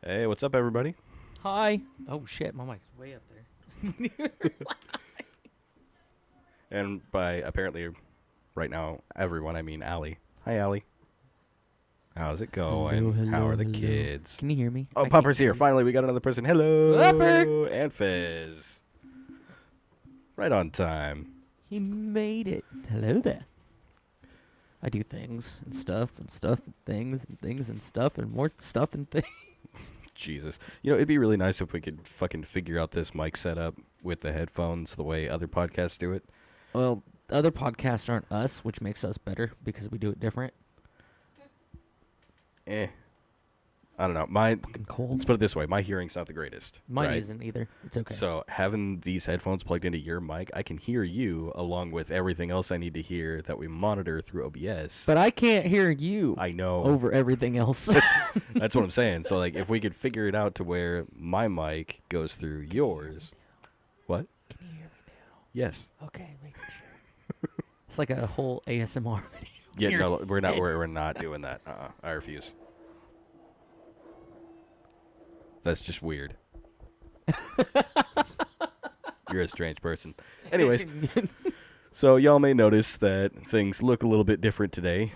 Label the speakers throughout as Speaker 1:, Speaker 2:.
Speaker 1: Hey, what's up, everybody?
Speaker 2: Hi. Oh shit, my mic's way up there.
Speaker 1: And by apparently, right now, everyone, I mean Allie. Hi, Allie. How's it going? How are the kids?
Speaker 2: Can you hear me?
Speaker 1: Oh,
Speaker 2: I
Speaker 1: Pupper's
Speaker 2: can't hear
Speaker 1: here.
Speaker 2: you.
Speaker 1: Finally, we got another person. Hello.
Speaker 2: Pupper!
Speaker 1: And Fizz. Right on time.
Speaker 2: He made it. Hello there. I do things and stuff and stuff and things and things and stuff and more stuff and things.
Speaker 1: Jesus. You know, it'd be really nice if we could fucking figure out this mic setup with the headphones the way other podcasts do it.
Speaker 2: Well, other podcasts aren't us, which makes us better because we do it different.
Speaker 1: I don't know.
Speaker 2: Fucking cold.
Speaker 1: Let's put it this way. My hearing's not the greatest.
Speaker 2: Mine
Speaker 1: right?
Speaker 2: isn't either. It's okay.
Speaker 1: So having these headphones plugged into your mic, I can hear you along with everything else I need to hear that we monitor through OBS.
Speaker 2: But I can't hear you
Speaker 1: I know.
Speaker 2: over everything else.
Speaker 1: That's what I'm saying. So like, if we could figure it out to where my mic goes through yours. What?
Speaker 2: Can you hear me now?
Speaker 1: Yes.
Speaker 2: Okay, making sure. It's like a whole ASMR video.
Speaker 1: Yeah. No, we're not. We're not doing that. I refuse. That's just weird. You're a strange person. Anyways, so y'all may notice that things look a little bit different today.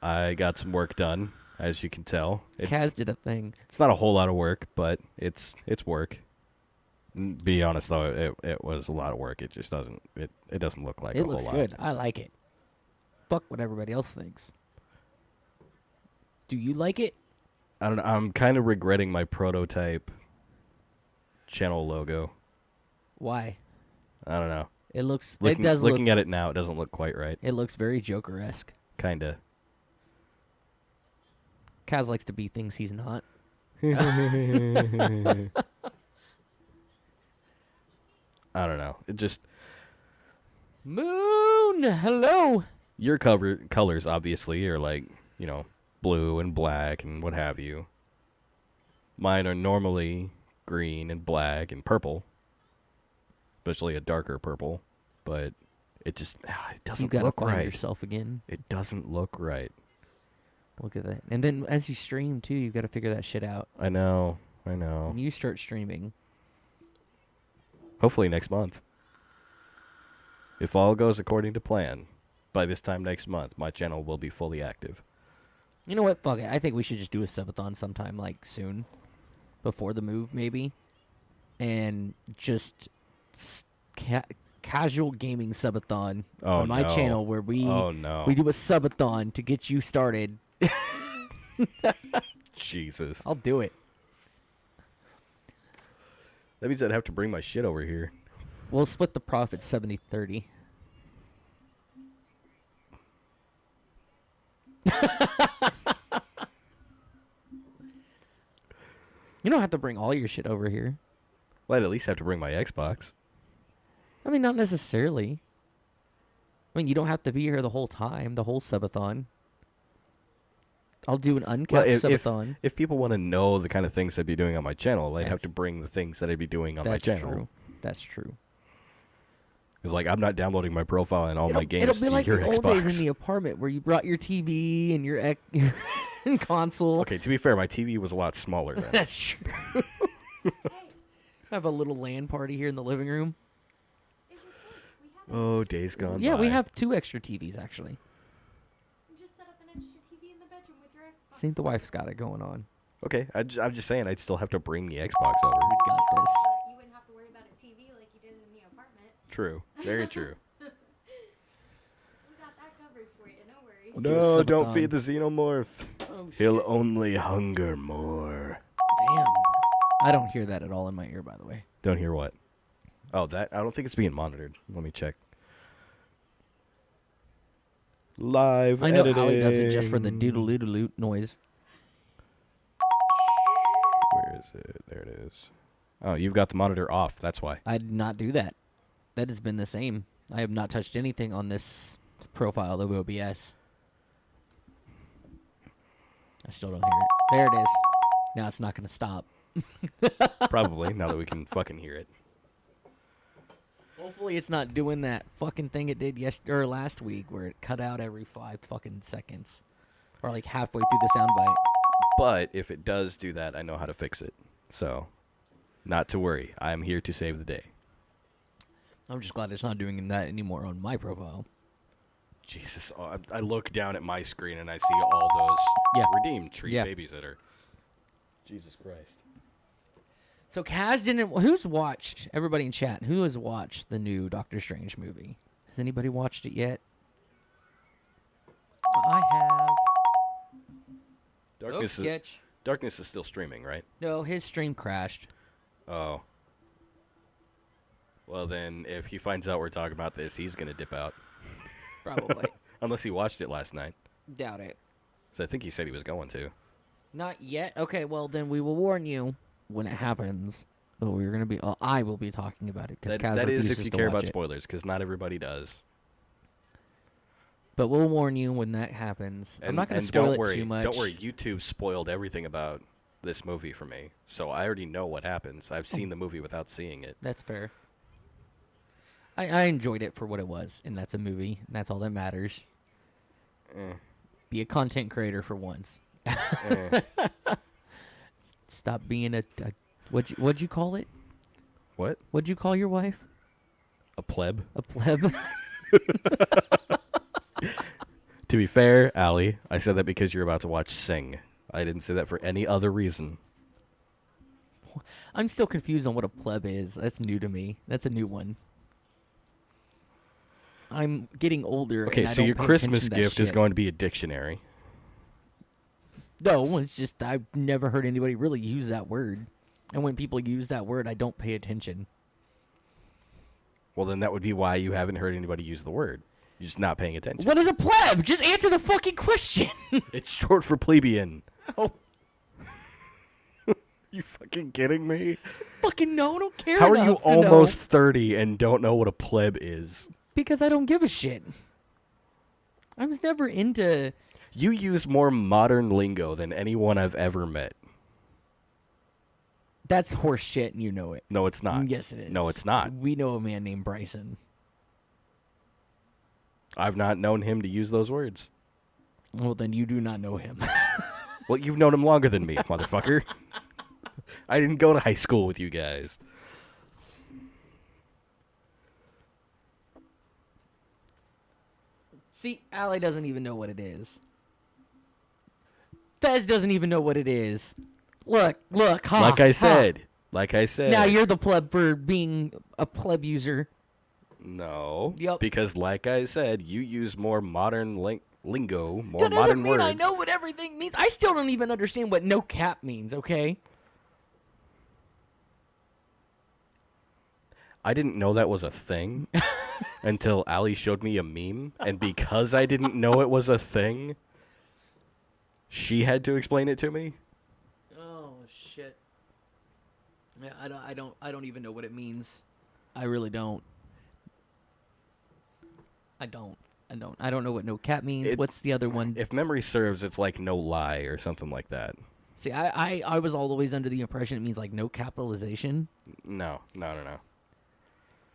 Speaker 1: I got some work done, as you can tell.
Speaker 2: Kaz did a thing.
Speaker 1: It's not a whole lot of work, but it's work. Be honest though, it was a lot of work. It just doesn't it doesn't look like
Speaker 2: It
Speaker 1: a
Speaker 2: looks
Speaker 1: whole
Speaker 2: good.
Speaker 1: lot.
Speaker 2: I like it. Fuck what everybody else thinks. Do you like it?
Speaker 1: I don't know. I'm kind of regretting my prototype channel logo.
Speaker 2: Why?
Speaker 1: I don't know.
Speaker 2: It looks.
Speaker 1: Looking,
Speaker 2: it does
Speaker 1: looking
Speaker 2: look.
Speaker 1: at it now, it doesn't look quite right.
Speaker 2: It looks very Joker-esque.
Speaker 1: Kinda.
Speaker 2: Kaz likes to be things he's not.
Speaker 1: I don't know. It just
Speaker 2: Moon, hello.
Speaker 1: your colors obviously are like, you know, blue and black and what have you. Mine are normally green and black and purple, especially a darker purple, but it just it
Speaker 2: You
Speaker 1: doesn't
Speaker 2: gotta
Speaker 1: look
Speaker 2: find
Speaker 1: right.
Speaker 2: yourself again.
Speaker 1: It doesn't look right.
Speaker 2: Look at that. And then as you stream too, you gotta figure that shit out.
Speaker 1: I know.
Speaker 2: When you start streaming,
Speaker 1: Hopefully next month. If all goes according to plan, by this time next month, my channel will be fully active.
Speaker 2: you know what? Fuck it. I think we should just do a subathon sometime, like soon, before the move, maybe, and just casual gaming subathon on my
Speaker 1: no.
Speaker 2: channel where we
Speaker 1: Oh no.
Speaker 2: we do a subathon to get you started.
Speaker 1: Jesus.
Speaker 2: I'll do it.
Speaker 1: That means I'd have to bring my shit over here.
Speaker 2: We'll split the profit 70-30. You don't have to bring all your shit over here.
Speaker 1: Well, I'd at least have to bring my Xbox.
Speaker 2: I mean, not necessarily. I mean, you don't have to be here the whole time, the whole subathon. I'll do an uncapped subathon.
Speaker 1: If people want to know the kind of things I'd be doing on my channel, I'd have to
Speaker 2: That's-
Speaker 1: bring the things that I'd be doing on my
Speaker 2: That's
Speaker 1: channel.
Speaker 2: true. That's true.
Speaker 1: Because, like, I'm not downloading my profile and all my games
Speaker 2: It'll be
Speaker 1: to
Speaker 2: like
Speaker 1: your
Speaker 2: the
Speaker 1: Xbox.
Speaker 2: old days in the apartment where you brought your TV and your console.
Speaker 1: Okay, to be fair, my TV was a lot smaller then.
Speaker 2: That's true. I have a little LAN party here in the living room.
Speaker 1: Oh, days gone
Speaker 2: Yeah,
Speaker 1: by.
Speaker 2: we have 2 extra TVs, actually.
Speaker 3: Just set up an extra TV in the bedroom with your Xbox.
Speaker 2: I think the wife's got it going on.
Speaker 1: Okay, I'm just saying I'd still have to bring the Xbox over.
Speaker 2: We got this.
Speaker 3: You wouldn't have to worry about a TV like you did in the apartment.
Speaker 1: True. Very true.
Speaker 3: We got that covered for you, no worries.
Speaker 2: We'll do a
Speaker 1: No, don't
Speaker 2: subathon.
Speaker 1: feed the xenomorph.
Speaker 2: Oh,
Speaker 1: He'll only hunger more.
Speaker 2: Damn. I don't hear that at all in my ear, by the way.
Speaker 1: Don't hear what? Oh, that I don't think it's being monitored. Let me check. Live
Speaker 2: I know
Speaker 1: editing.
Speaker 2: Allie does it just for the doodle-doodle-loot noise.
Speaker 1: Where is it? There it is. Oh, you've got the monitor off. That's why.
Speaker 2: I did not do that. That has been the same. I have not touched anything on this profile of OBS. I still don't hear it. There it is. Now it's not going to stop.
Speaker 1: Probably, now that we can fucking hear it.
Speaker 2: Hopefully it's not doing that fucking thing it did last week where it cut out every 5 fucking seconds. Or like halfway through the soundbite.
Speaker 1: But if it does do that, I know how to fix it. So, not to worry. I'm here to save the day.
Speaker 2: I'm just glad it's not doing that anymore on my profile.
Speaker 1: Jesus, I look down at my screen and I see all those redeemed treat babies that are... Jesus Christ.
Speaker 2: So Kaz didn't... Who's watched... Everybody in chat, who has watched the new Doctor Strange movie? Has anybody watched it yet? I have.
Speaker 1: Darkness is still streaming, right?
Speaker 2: No, his stream crashed.
Speaker 1: Oh. Well, then, if he finds out we're talking about this, he's going to dip out.
Speaker 2: Probably.
Speaker 1: Unless he watched it last night.
Speaker 2: Doubt it.
Speaker 1: So I think he said he was going to.
Speaker 2: Not yet? Okay, well, then we will warn you when it happens. But we're going to be... I will be talking about it.
Speaker 1: That is if you care about spoilers, because not everybody does.
Speaker 2: But we'll warn you when that happens. I'm not going to spoil it too much.
Speaker 1: Don't worry, YouTube spoiled everything about this movie for me. So I already know what happens. I've seen the movie without seeing it.
Speaker 2: That's fair. I enjoyed it for what it was, and that's a movie, and that's all that matters. Be a content creator for once. Stop being a what'd you call it?
Speaker 1: What?
Speaker 2: What'd you call your wife?
Speaker 1: A pleb.
Speaker 2: A pleb.
Speaker 1: To be fair, Allie, I said that because you're about to watch Sing. I didn't say that for any other reason.
Speaker 2: I'm still confused on what a pleb is. That's new to me. That's a new one. I'm getting older.
Speaker 1: Okay,
Speaker 2: and
Speaker 1: so your Christmas gift
Speaker 2: shit
Speaker 1: is going to be a dictionary.
Speaker 2: No, it's just I've never heard anybody really use that word. And when people use that word, I don't pay attention.
Speaker 1: Well, then that would be why you haven't heard anybody use the word. You're just not paying attention.
Speaker 2: What is a pleb? Just answer the fucking question.
Speaker 1: It's short for plebeian.
Speaker 2: Oh.
Speaker 1: You fucking kidding me?
Speaker 2: Fucking no, I don't care.
Speaker 1: How are you almost 30 and don't know what a pleb is?
Speaker 2: Because I don't give a shit. I was never into...
Speaker 1: You use more modern lingo than anyone I've ever met.
Speaker 2: That's horse shit, and you know it.
Speaker 1: No, it's not.
Speaker 2: Yes, it is.
Speaker 1: No, it's not.
Speaker 2: We know a man named Bryson.
Speaker 1: I've not known him to use those words.
Speaker 2: Well, then you do not know him.
Speaker 1: Well, you've known him longer than me, motherfucker. I didn't go to high school with you guys.
Speaker 2: See, Allie doesn't even know what it is. Fez doesn't even know what it is. Look, ha.
Speaker 1: Like I said.
Speaker 2: Now you're the pleb for being a pleb user.
Speaker 1: No.
Speaker 2: Yep.
Speaker 1: Because like I said, you use more modern lingo, more
Speaker 2: that
Speaker 1: modern
Speaker 2: doesn't mean
Speaker 1: words.
Speaker 2: I know what everything means. I still don't even understand what no cap means, okay?
Speaker 1: I didn't know that was a thing until Allie showed me a meme. And because I didn't know it was a thing, she had to explain it to me.
Speaker 2: Oh, shit. Yeah, I don't even know what it means. I really don't. I don't know what no cap means. What's the other one?
Speaker 1: If memory serves, it's like no lie or something like that.
Speaker 2: See, I was always under the impression it means like no capitalization.
Speaker 1: No.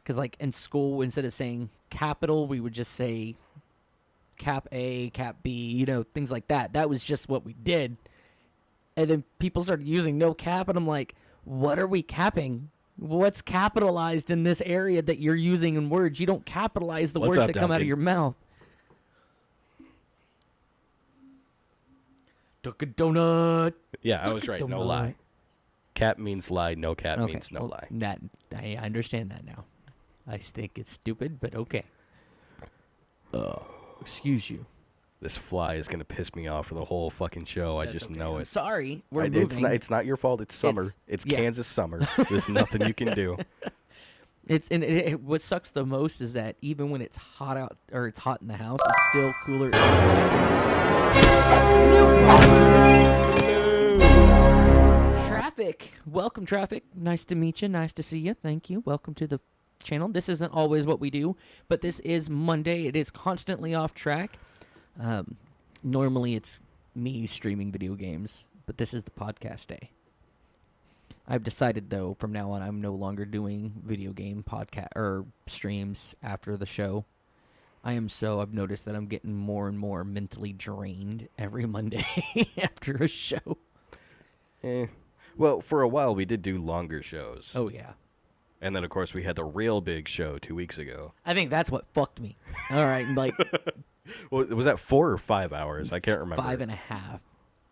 Speaker 2: Because like in school, instead of saying capital, we would just say cap A, cap B, things like that. That was just what we did. And then people started using no cap, and I'm like, what are we capping? What's capitalized in this area that you're using in words? You don't capitalize the words that come out of your mouth. Duck a donut.
Speaker 1: Yeah, I was right. No lie. Cap means lie. No cap means no lie.
Speaker 2: I understand that now. I think it's stupid, but okay. Excuse you.
Speaker 1: This fly is going to piss me off for the whole fucking show. I just know it.
Speaker 2: Sorry. We're moving.
Speaker 1: It's not your fault. It's summer. It's Kansas summer. There's nothing you can do.
Speaker 2: What sucks the most is that even when it's hot out or it's hot in the house, it's still cooler inside. Traffic. Welcome, Traffic. Nice to meet you. Nice to see you. Thank you. Welcome to the channel. This isn't always what we do, but this is Monday. It is constantly off track. Normally it's me streaming video games, but this is the podcast day. I've decided though, from now on, I'm no longer doing video game podcast or streams after the show. I've noticed that I'm getting more and more mentally drained every Monday after a show.
Speaker 1: Well, for a while we did do longer shows.
Speaker 2: Oh, yeah.
Speaker 1: And then, of course, we had the real big show 2 weeks ago.
Speaker 2: I think that's what fucked me. All right, like
Speaker 1: Well, was that 4 or 5 hours? I can't remember.
Speaker 2: 5.5.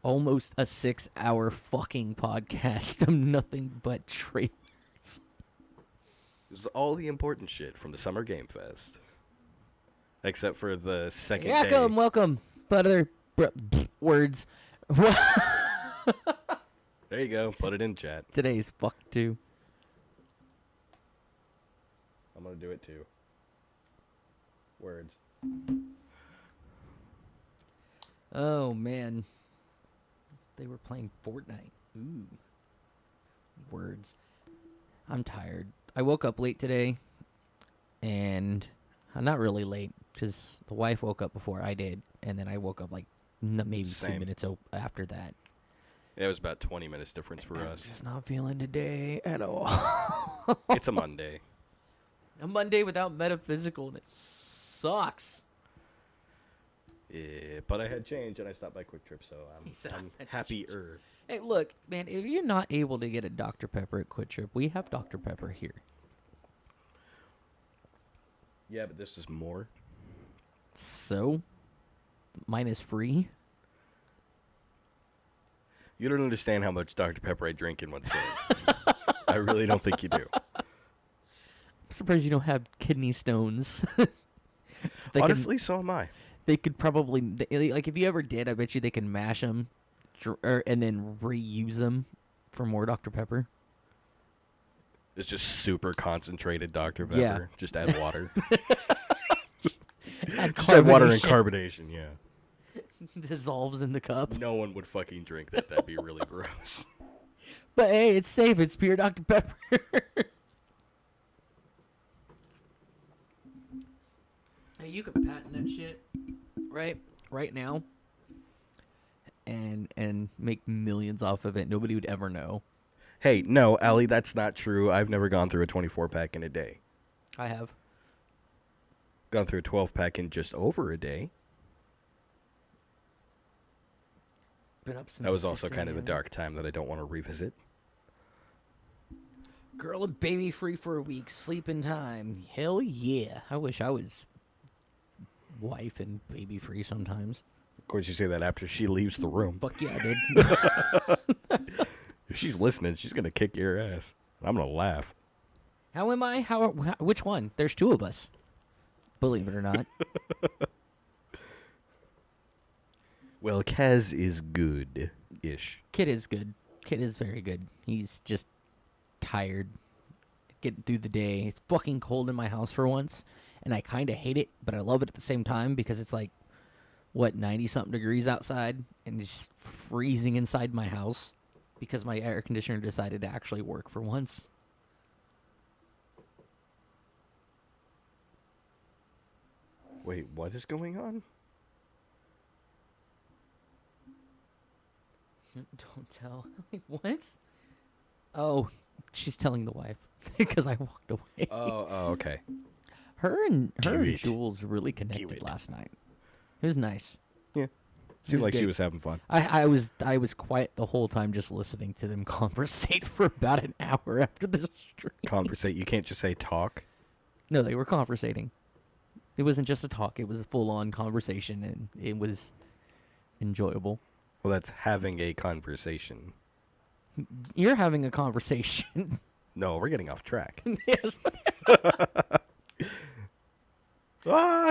Speaker 2: Almost a 6-hour fucking podcast of nothing but trailers.
Speaker 1: It was all the important shit from the Summer Game Fest. Except for the second
Speaker 2: Yeah,
Speaker 1: day.
Speaker 2: welcome. But other words.
Speaker 1: There you go. Put it in chat.
Speaker 2: Today's fucked too.
Speaker 1: I'm going to do it too. Words.
Speaker 2: Oh, man. They were playing Fortnite. Ooh. Words. I'm tired. I woke up late today. And not really late, because the wife woke up before I did. And then I woke up like maybe
Speaker 1: Same.
Speaker 2: 2 minutes after that.
Speaker 1: Yeah, it was about 20 minutes difference for us.
Speaker 2: Just not feeling today at all.
Speaker 1: It's a Monday.
Speaker 2: A Monday without metaphysical, and it sucks.
Speaker 1: Yeah, but I had change and I stopped by Quick Trip, so I'm happier.
Speaker 2: Hey, look, man, if you're not able to get a Dr. Pepper at Quick Trip, we have Dr. Pepper here.
Speaker 1: Yeah, but this is more.
Speaker 2: So, mine is free.
Speaker 1: You don't understand how much Dr. Pepper I drink in one sitting. I really don't think you do.
Speaker 2: I'm surprised you don't have kidney stones.
Speaker 1: Honestly, so am I.
Speaker 2: They could probably, like, if you ever did, I bet you they can mash them and then reuse them for more Dr. Pepper.
Speaker 1: It's just super concentrated Dr. Pepper.
Speaker 2: Yeah.
Speaker 1: Just add water.
Speaker 2: Just
Speaker 1: Just add water and carbonation, yeah.
Speaker 2: Dissolves in the cup.
Speaker 1: No one would fucking drink that. That'd be really gross.
Speaker 2: But hey, it's safe. It's pure Dr. Pepper. Hey, you could patent that shit, right now, and make millions off of it. Nobody would ever know.
Speaker 1: Hey, no, Allie, that's not true. I've never gone through a 24-pack in a day.
Speaker 2: I have.
Speaker 1: Gone through a 12-pack in just over a day.
Speaker 2: Been up since
Speaker 1: That was also
Speaker 2: 6
Speaker 1: kind of a
Speaker 2: a.m.
Speaker 1: dark time that I don't want to revisit.
Speaker 2: Girl and baby free for a week, sleeping time. Hell yeah. I wish I was wife and baby free sometimes.
Speaker 1: Of course, you say that after she leaves the room.
Speaker 2: Fuck yeah, dude.
Speaker 1: If she's listening, she's going to kick your ass. I'm going to laugh.
Speaker 2: How am I? Which one? There's two of us. Believe it or not.
Speaker 1: Well, Kaz is good-ish.
Speaker 2: Kid is good. Kid is very good. He's just tired. Getting through the day. It's fucking cold in my house for once. And I kind of hate it, but I love it at the same time because it's like, 90-something degrees outside. And it's just freezing inside my house. Because my air conditioner decided to actually work for once.
Speaker 1: Wait, what is going on?
Speaker 2: Don't tell. What? Oh, she's telling the wife because I walked away.
Speaker 1: Oh, okay.
Speaker 2: Her and
Speaker 1: it.
Speaker 2: Jules really connected
Speaker 1: it.
Speaker 2: last night. It was nice.
Speaker 1: Yeah.
Speaker 2: It
Speaker 1: Seemed
Speaker 2: was
Speaker 1: like she
Speaker 2: good.
Speaker 1: was having fun.
Speaker 2: I was quiet the whole time just listening to them conversate for about an hour after the stream.
Speaker 1: Conversate. You can't just say talk.
Speaker 2: No, they were conversating. It wasn't just a talk. It was a full-on conversation, and it was enjoyable.
Speaker 1: Well, that's having a conversation.
Speaker 2: You're having a conversation.
Speaker 1: No, we're getting off track.
Speaker 2: Yes.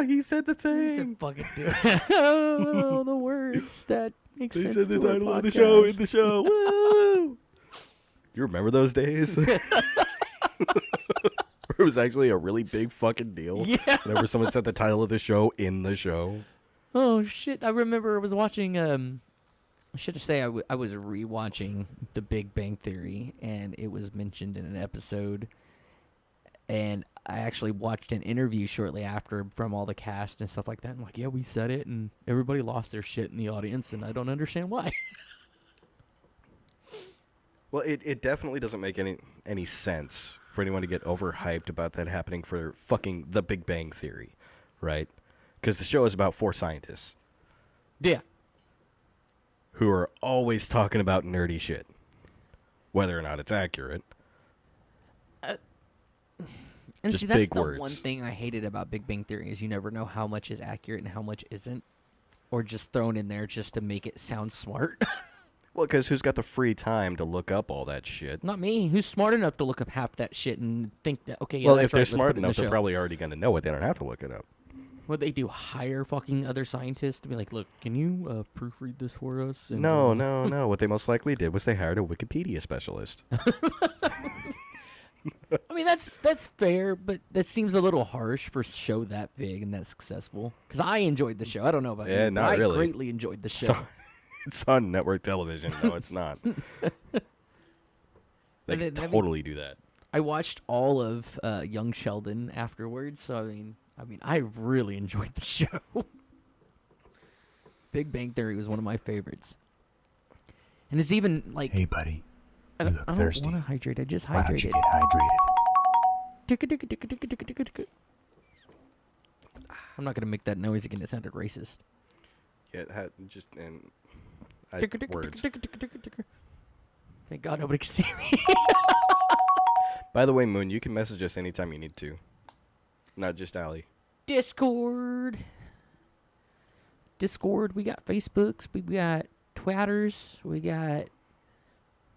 Speaker 1: He said the
Speaker 2: It's
Speaker 1: thing.
Speaker 2: a fucking dude. Oh, the words that make
Speaker 1: They
Speaker 2: sense
Speaker 1: said the
Speaker 2: to our
Speaker 1: title of the show in
Speaker 2: podcast.
Speaker 1: the show. Woo! You remember those days? Where it was actually a really big fucking deal.
Speaker 2: Yeah.
Speaker 1: Whenever someone said the title of the show in the show.
Speaker 2: Oh shit! I remember I was watching. I should say I was rewatching The Big Bang Theory, and it was mentioned in an episode. And I actually watched an interview shortly after from all the cast and stuff like that. I'm like, yeah, we said it, and everybody lost their shit in the audience, and I don't understand why.
Speaker 1: Well, it definitely doesn't make any sense for anyone to get overhyped about that happening for fucking The Big Bang Theory, right? Because the show is about 4 scientists
Speaker 2: Yeah.
Speaker 1: who are always talking about nerdy shit, whether or not it's accurate.
Speaker 2: And
Speaker 1: Just
Speaker 2: see, that's
Speaker 1: big
Speaker 2: the
Speaker 1: words.
Speaker 2: one thing I hated about Big Bang Theory is you never know how much is accurate and how much isn't, or just thrown in there just to make it sound smart.
Speaker 1: Well, because who's got the free time to look up all that shit?
Speaker 2: Not me. Who's smart enough to look up half that shit and think that, okay, yeah,
Speaker 1: Well,
Speaker 2: that's
Speaker 1: if they're
Speaker 2: right, let's
Speaker 1: smart
Speaker 2: put it in
Speaker 1: enough,
Speaker 2: the
Speaker 1: they're
Speaker 2: show.
Speaker 1: probably already going to know it. They don't have to look it up.
Speaker 2: What they do, hire fucking other scientists to be like, look, can you proofread this for us? And,
Speaker 1: No. What they most likely did was they hired a Wikipedia specialist.
Speaker 2: I mean, that's fair, but that seems a little harsh for a show that big and that successful. Because I enjoyed the show. I don't know about
Speaker 1: Yeah,
Speaker 2: you, but
Speaker 1: not
Speaker 2: I
Speaker 1: really.
Speaker 2: greatly enjoyed the show.
Speaker 1: So, it's on network television. No, it's not. They
Speaker 2: And
Speaker 1: could
Speaker 2: then, I mean-
Speaker 1: totally do that.
Speaker 2: I watched all of Young Sheldon afterwards, so I mean, I really enjoyed the show. Big Bang Theory was one of my favorites, and it's even like
Speaker 4: Hey, buddy.
Speaker 2: I
Speaker 4: you
Speaker 2: don't,
Speaker 4: look
Speaker 2: I don't
Speaker 4: thirsty.
Speaker 2: want to hydrate. I just
Speaker 4: Why don't you
Speaker 2: hydrated.
Speaker 4: get hydrated?
Speaker 2: I'm not gonna make that noise again. It sounded racist.
Speaker 1: Yeah, it had just and words.
Speaker 2: Thank God nobody can see me.
Speaker 1: By the way, Moon, you can message us anytime you need to. Not just Allie.
Speaker 2: Discord. We got Facebooks. We got Twitters. We got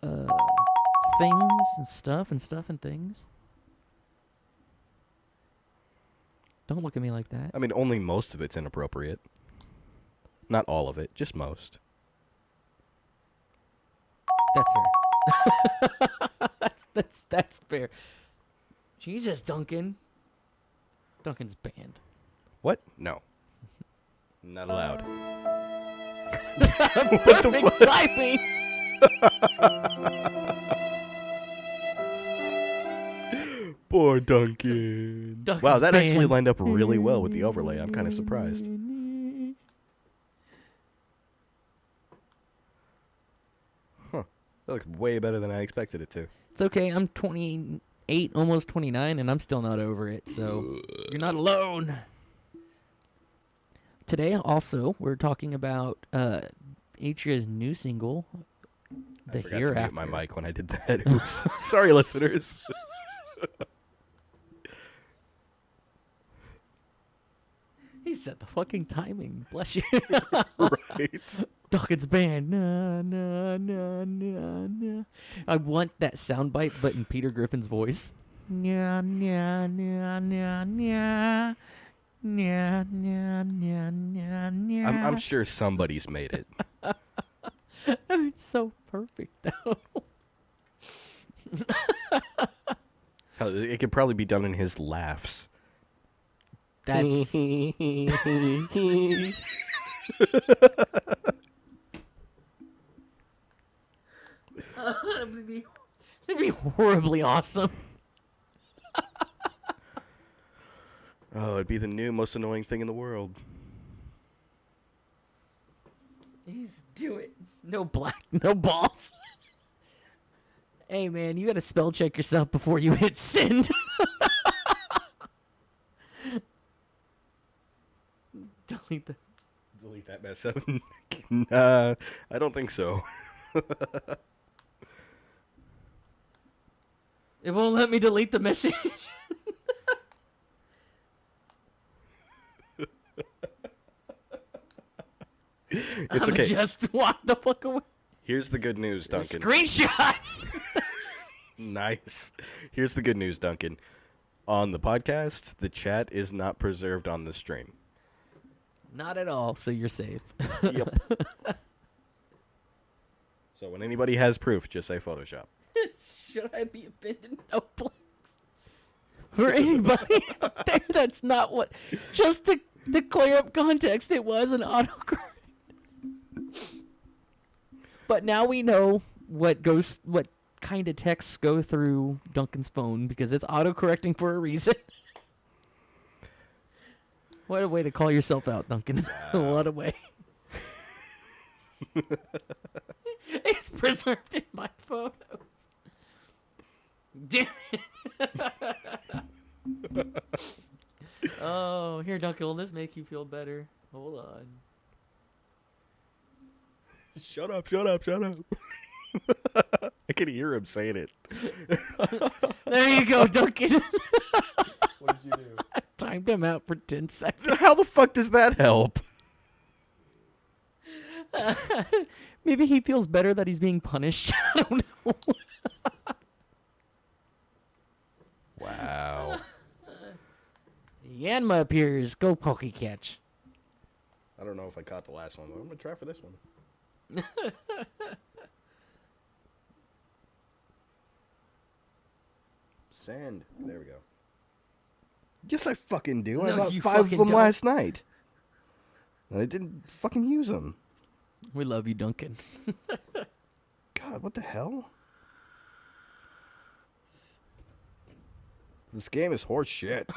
Speaker 2: things and stuff and things. Don't look at me like that.
Speaker 1: I mean, only most of it's inappropriate. Not all of it, just most.
Speaker 2: That's fair. that's fair. Jesus, Duncan. Duncan's banned.
Speaker 1: What? No. Not allowed.
Speaker 2: Perfect timing.
Speaker 1: Poor Duncan.
Speaker 2: Duncan's
Speaker 1: Wow, that actually
Speaker 2: banned.
Speaker 1: lined up really well with the overlay. I'm kind of surprised. That looks way better than I expected it to.
Speaker 2: It's okay. I'm 28, almost 29, and I'm still not over it. So you're not alone. Today, also, we're talking about Atria's new single,
Speaker 1: I
Speaker 2: "The
Speaker 1: forgot to
Speaker 2: Hereafter."
Speaker 1: mute my mic when I did that. Oops. Sorry, listeners.
Speaker 2: He said the fucking timing. Bless you.
Speaker 1: Right.
Speaker 2: Dawkins band. Na, na, na, na, na. I want that soundbite, but in Peter Griffin's voice. Nya, nya, nya, nya, nya. Nya, nya, nya, nya, nya.
Speaker 1: I'm sure somebody's made it.
Speaker 2: It's so perfect, though.
Speaker 1: Hell, it could probably be done in his laughs.
Speaker 2: That's that'd be horribly awesome.
Speaker 1: Oh, it'd be the new most annoying thing in the world.
Speaker 2: Please do it. No black, no balls. Hey man, you gotta spell check yourself before you hit send. Delete the.
Speaker 1: Delete that mess up. Nah, I don't think so.
Speaker 2: It won't let me delete the message.
Speaker 1: It's
Speaker 2: I'm
Speaker 1: okay.
Speaker 2: just walk the fuck away.
Speaker 1: Here's the good news, Duncan.
Speaker 2: Screenshot.
Speaker 1: Nice. Here's the good news, Duncan. On the podcast, the chat is not preserved on the stream.
Speaker 2: Not at all. So you're safe.
Speaker 1: Yep. So when anybody has proof, just say Photoshop.
Speaker 2: Should I be offended? No, please. For anybody out there, that's not what. Just to clear up context, it was an autocorrect. But now we know what kind of texts go through Duncan's phone because it's autocorrecting for a reason. What a way to call yourself out, Duncan. What a way. It's preserved in my photos. Damn it. Oh, here, Duncan, will this make you feel better? Hold on.
Speaker 1: Shut up, shut up, shut up. I can hear him saying it.
Speaker 2: There you go, Duncan.
Speaker 1: What did you do?
Speaker 2: I timed him out for 10 seconds.
Speaker 1: How the fuck does that help?
Speaker 2: Maybe he feels better that he's being punished. I don't know.
Speaker 1: Wow.
Speaker 2: Yanma appears. Go Poke Catch.
Speaker 1: I don't know if I caught the last one, but I'm going to try for this one. Sand. There we go. Yes, I fucking do. I
Speaker 2: No,
Speaker 1: bought
Speaker 2: you
Speaker 1: 5 of
Speaker 2: fucking
Speaker 1: them
Speaker 2: don't.
Speaker 1: last night. And I didn't fucking use them.
Speaker 2: We love you, Duncan.
Speaker 1: God, what the hell? This game is horse shit.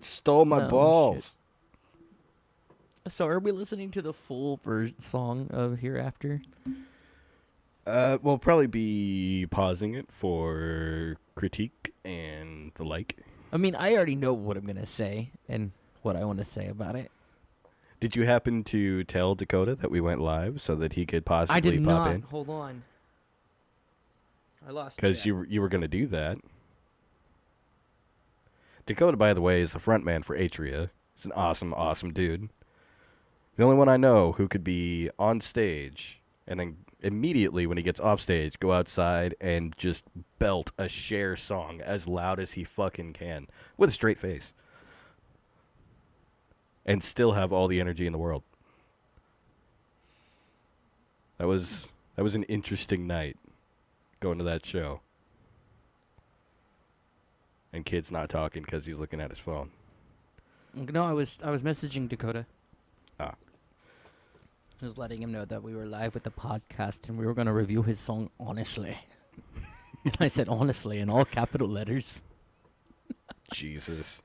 Speaker 1: Stole my
Speaker 2: Oh,
Speaker 1: balls.
Speaker 2: So, are we listening to the full song of Hereafter?
Speaker 1: We'll probably be pausing it for critique and the like.
Speaker 2: I mean, I already know what I'm gonna say and what I want to say about it.
Speaker 1: Did you happen to tell Dakota that we went live so that he could possibly
Speaker 2: I did
Speaker 1: pop
Speaker 2: not.
Speaker 1: in?
Speaker 2: Hold on. I lost.
Speaker 1: Because you were going to do that. Dakota, by the way, is the frontman for Atria. He's an awesome, awesome dude. The only one I know who could be on stage and then immediately when he gets off stage, go outside and just belt a Cher song as loud as he fucking can with a straight face. And still have all the energy in the world. That was an interesting night going to that show. And kid's not talking because he's looking at his phone.
Speaker 2: No, I was messaging Dakota.
Speaker 1: Ah.
Speaker 2: I was letting him know that we were live with the podcast and we were gonna review his song Honestly. And I said honestly in all capital letters.
Speaker 1: Jesus.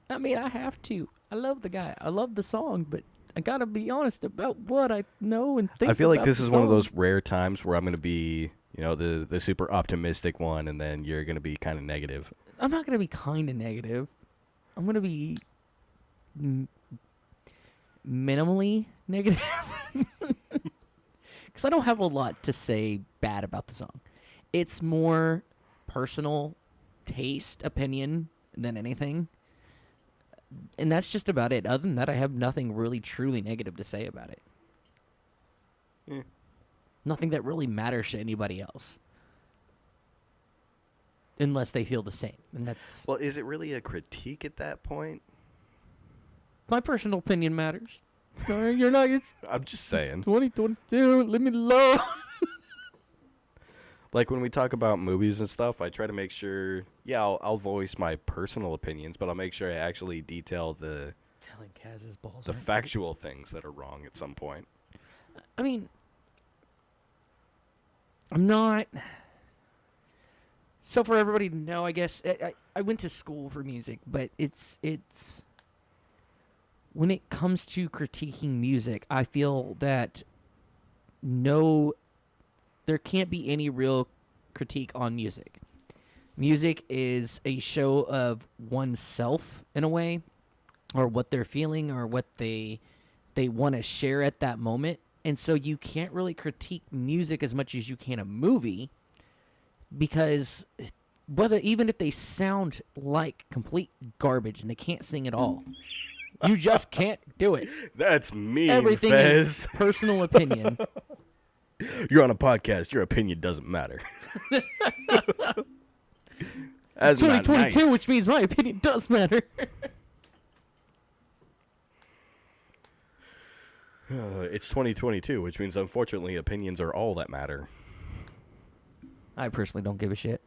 Speaker 2: I mean, I have to. I love the guy. I love the song, but I gotta be honest about what I know and think.
Speaker 1: I feel like
Speaker 2: about
Speaker 1: this
Speaker 2: the
Speaker 1: is one of
Speaker 2: song.
Speaker 1: those rare times where I'm going to be, the super optimistic one, and then you're going to be kind of negative.
Speaker 2: I'm not gonna be kind of negative. I'm gonna be minimally negative because I don't have a lot to say bad about the song. It's more personal taste, opinion than anything. And that's just about it. Other than that, I have nothing really truly negative to say about it.
Speaker 1: Yeah.
Speaker 2: Nothing that really matters to anybody else. Unless they feel the same. And that's
Speaker 1: Well, is it really a critique at that point?
Speaker 2: my personal opinion matters. No, you're not. It's
Speaker 1: I'm just saying.
Speaker 2: 2022. Leave me alone.
Speaker 1: Like when we talk about movies and stuff, I try to make sure, I'll voice my personal opinions, but I'll make sure I actually detail the
Speaker 2: Telling Kaz's balls.
Speaker 1: the
Speaker 2: aren't
Speaker 1: factual things that are wrong at some point.
Speaker 2: I mean, I'm not. So for everybody to know, I guess I went to school for music, but it's when it comes to critiquing music, I feel that there can't be any real critique on music. Music is a show of oneself in a way, or what they're feeling, or what they want to share at that moment. And so you can't really critique music as much as you can a movie, because even if they sound like complete garbage and they can't sing at all, you just can't do it.
Speaker 1: That's mean,
Speaker 2: Everything is personal opinion.
Speaker 1: You're on a podcast. Your opinion doesn't matter. That's
Speaker 2: It's
Speaker 1: not
Speaker 2: 2022,
Speaker 1: nice.
Speaker 2: which means my opinion does matter.
Speaker 1: It's 2022, which means unfortunately opinions are all that matter.
Speaker 2: I personally don't give a shit.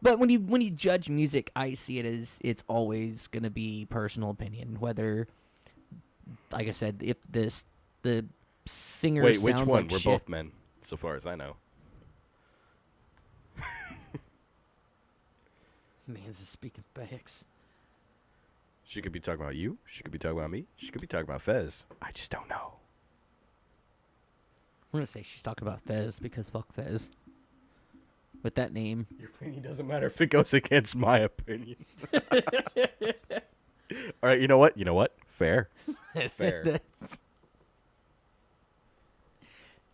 Speaker 2: But when you judge music, I see it as it's always gonna be personal opinion. Whether, like I said, if the singer
Speaker 1: Wait,
Speaker 2: sounds
Speaker 1: which one?
Speaker 2: like
Speaker 1: We're
Speaker 2: shit.
Speaker 1: both men, so far as I know.
Speaker 2: Man's just speaking facts.
Speaker 1: She could be talking about you. She could be talking about me. She could be talking about Fez. I just don't know.
Speaker 2: I'm gonna say she's talking about Fez because fuck Fez. with that name.
Speaker 1: Your opinion doesn't matter if it goes against my opinion. All right, you know what? Fair. Fair.
Speaker 2: That's...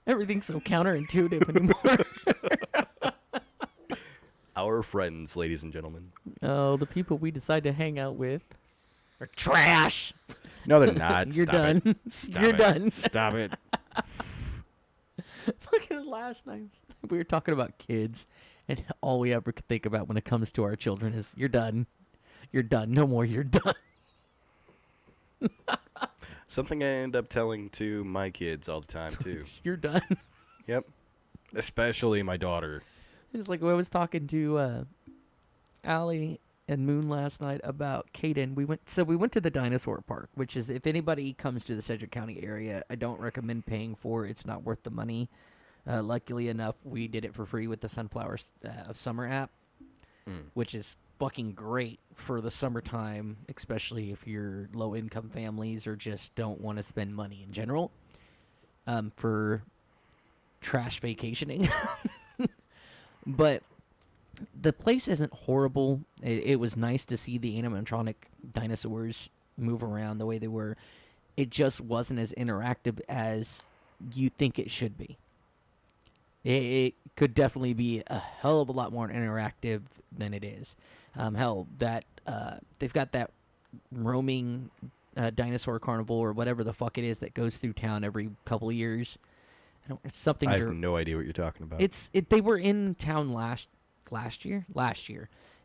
Speaker 2: Everything's so counterintuitive anymore.
Speaker 1: Our friends, ladies and gentlemen.
Speaker 2: Oh, the people we decide to hang out with are trash.
Speaker 1: No, they're not.
Speaker 2: You're
Speaker 1: Stop
Speaker 2: done.
Speaker 1: It. Stop
Speaker 2: You're
Speaker 1: it.
Speaker 2: done.
Speaker 1: Stop it.
Speaker 2: Look at last night. We were talking about kids, and all we ever could think about when it comes to our children is, you're done. You're done. No more. You're done.
Speaker 1: Something I end up telling to my kids all the time, too.
Speaker 2: You're done.
Speaker 1: Yep. Especially my daughter.
Speaker 2: It's like when I was talking to Allie and Moon last night about Caden. We went to the dinosaur park, which is, if anybody comes to the Sedgwick County area, I don't recommend paying for it. It's not worth the money. Luckily enough, we did it for free with the Sunflower Summer app, which is fucking great for the summertime, especially if you're low-income families or just don't want to spend money in general for trash vacationing. But the place isn't horrible. It was nice to see the animatronic dinosaurs move around the way they were. It just wasn't as interactive as you think it should be. It could definitely be a hell of a lot more interactive than it is. Hell, that they've got that roaming dinosaur carnival or whatever the fuck it is that goes through town every couple of years. It's something.
Speaker 1: I have no idea what you're talking about.
Speaker 2: They were in town last year.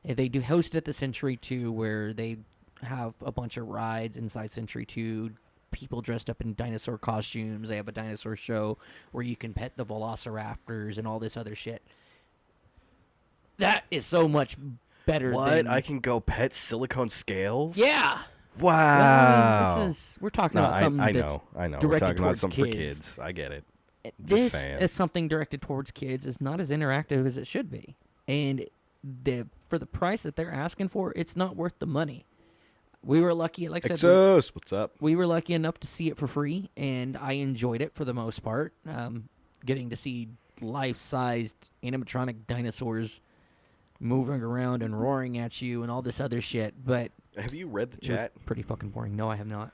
Speaker 2: They do host at the Century 2, where they have a bunch of rides inside Century 2. People dressed up in dinosaur costumes. They have a dinosaur show where you can pet the velociraptors and all this other shit. That is so much better.
Speaker 1: What? I can go pet silicone scales?
Speaker 2: Yeah.
Speaker 1: Wow.
Speaker 2: Well, I mean, we're talking about something
Speaker 1: I
Speaker 2: that's
Speaker 1: know. We're
Speaker 2: directed
Speaker 1: talking about
Speaker 2: towards
Speaker 1: something for
Speaker 2: kids.
Speaker 1: kids. I get it.
Speaker 2: This
Speaker 1: saying.
Speaker 2: is something directed towards kids is not as interactive as it should be. And for the price that they're asking for, it's not worth the money. We were lucky, like I said,
Speaker 1: Exos, what's up?
Speaker 2: we were lucky enough to see it for free, and I enjoyed it for the most part. Getting to see life-sized animatronic dinosaurs moving around and roaring at you and all this other shit, but
Speaker 1: Have you read the
Speaker 2: it was
Speaker 1: chat?
Speaker 2: pretty fucking boring. No, I have not.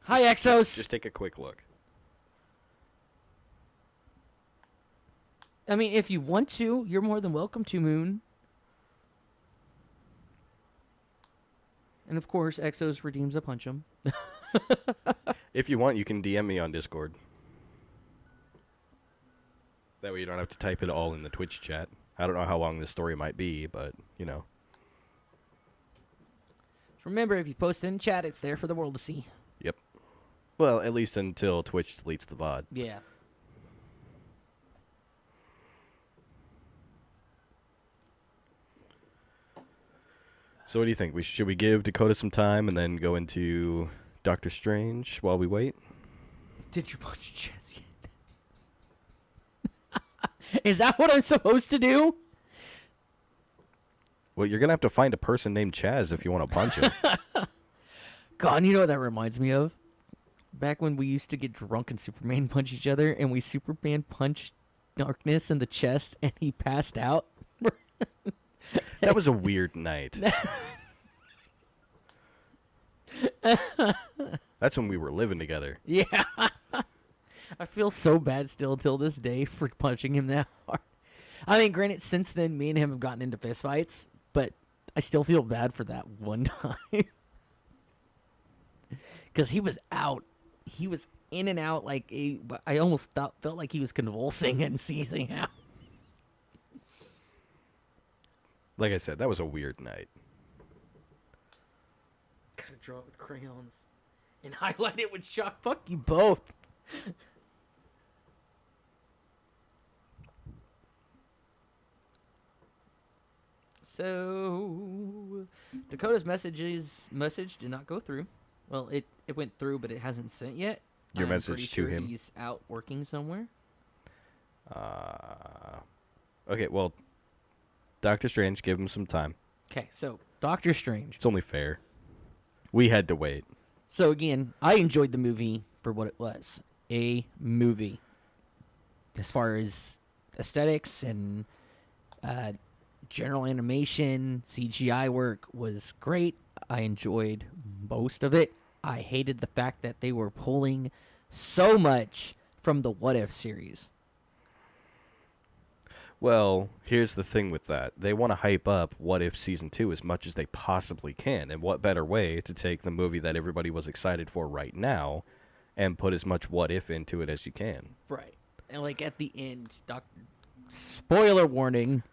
Speaker 2: Hi, Exos!
Speaker 1: Just take a quick look.
Speaker 2: I mean, if you want to, you're more than welcome to, Moon. And of course, Exos redeems a punch 'em.
Speaker 1: If you want, you can DM me on Discord. That way you don't have to type it all in the Twitch chat. I don't know how long this story might be, but, you know.
Speaker 2: Remember, if you post it in chat, it's there for the world to see.
Speaker 1: Yep. Well, at least until Twitch deletes the VOD.
Speaker 2: Yeah.
Speaker 1: So what do you think? Should we give Dakota some time and then go into Doctor Strange while we wait?
Speaker 2: Did you punch Chaz yet? Is that what I'm supposed to do?
Speaker 1: Well, you're going to have to find a person named Chaz if you want to punch him.
Speaker 2: God, you know what that reminds me of? Back when we used to get drunk and Superman punch each other, and we Superman punched Darkness in the chest, and he passed out.
Speaker 1: That was a weird night. That's when we were living together.
Speaker 2: Yeah. I feel so bad still till this day for punching him that hard. I mean, granted, since then, me and him have gotten into fistfights, but I still feel bad for that one time. Because he was out. He was in and out like I almost felt like he was convulsing and seizing out.
Speaker 1: Like I said, that was a weird night.
Speaker 2: Gotta draw it with crayons and highlight it with chalk. Fuck you both. So Dakota's message did not go through. Well, it went through, but it hasn't sent yet.
Speaker 1: Your
Speaker 2: I'm
Speaker 1: message
Speaker 2: pretty
Speaker 1: to
Speaker 2: sure
Speaker 1: him?
Speaker 2: He's out working somewhere.
Speaker 1: Okay, well, Doctor Strange, give him some time.
Speaker 2: Okay, so Doctor Strange.
Speaker 1: It's only fair. We had to wait.
Speaker 2: So again, I enjoyed the movie for what it was. A movie. As far as aesthetics and General animation, CGI work was great. I enjoyed most of it. I hated the fact that they were pulling so much from the What If series.
Speaker 1: Well, here's the thing with that. They want to hype up What If Season 2 as much as they possibly can. And what better way to take the movie that everybody was excited for right now and put as much what if into it as you can?
Speaker 2: Right. And like at the end, spoiler warning,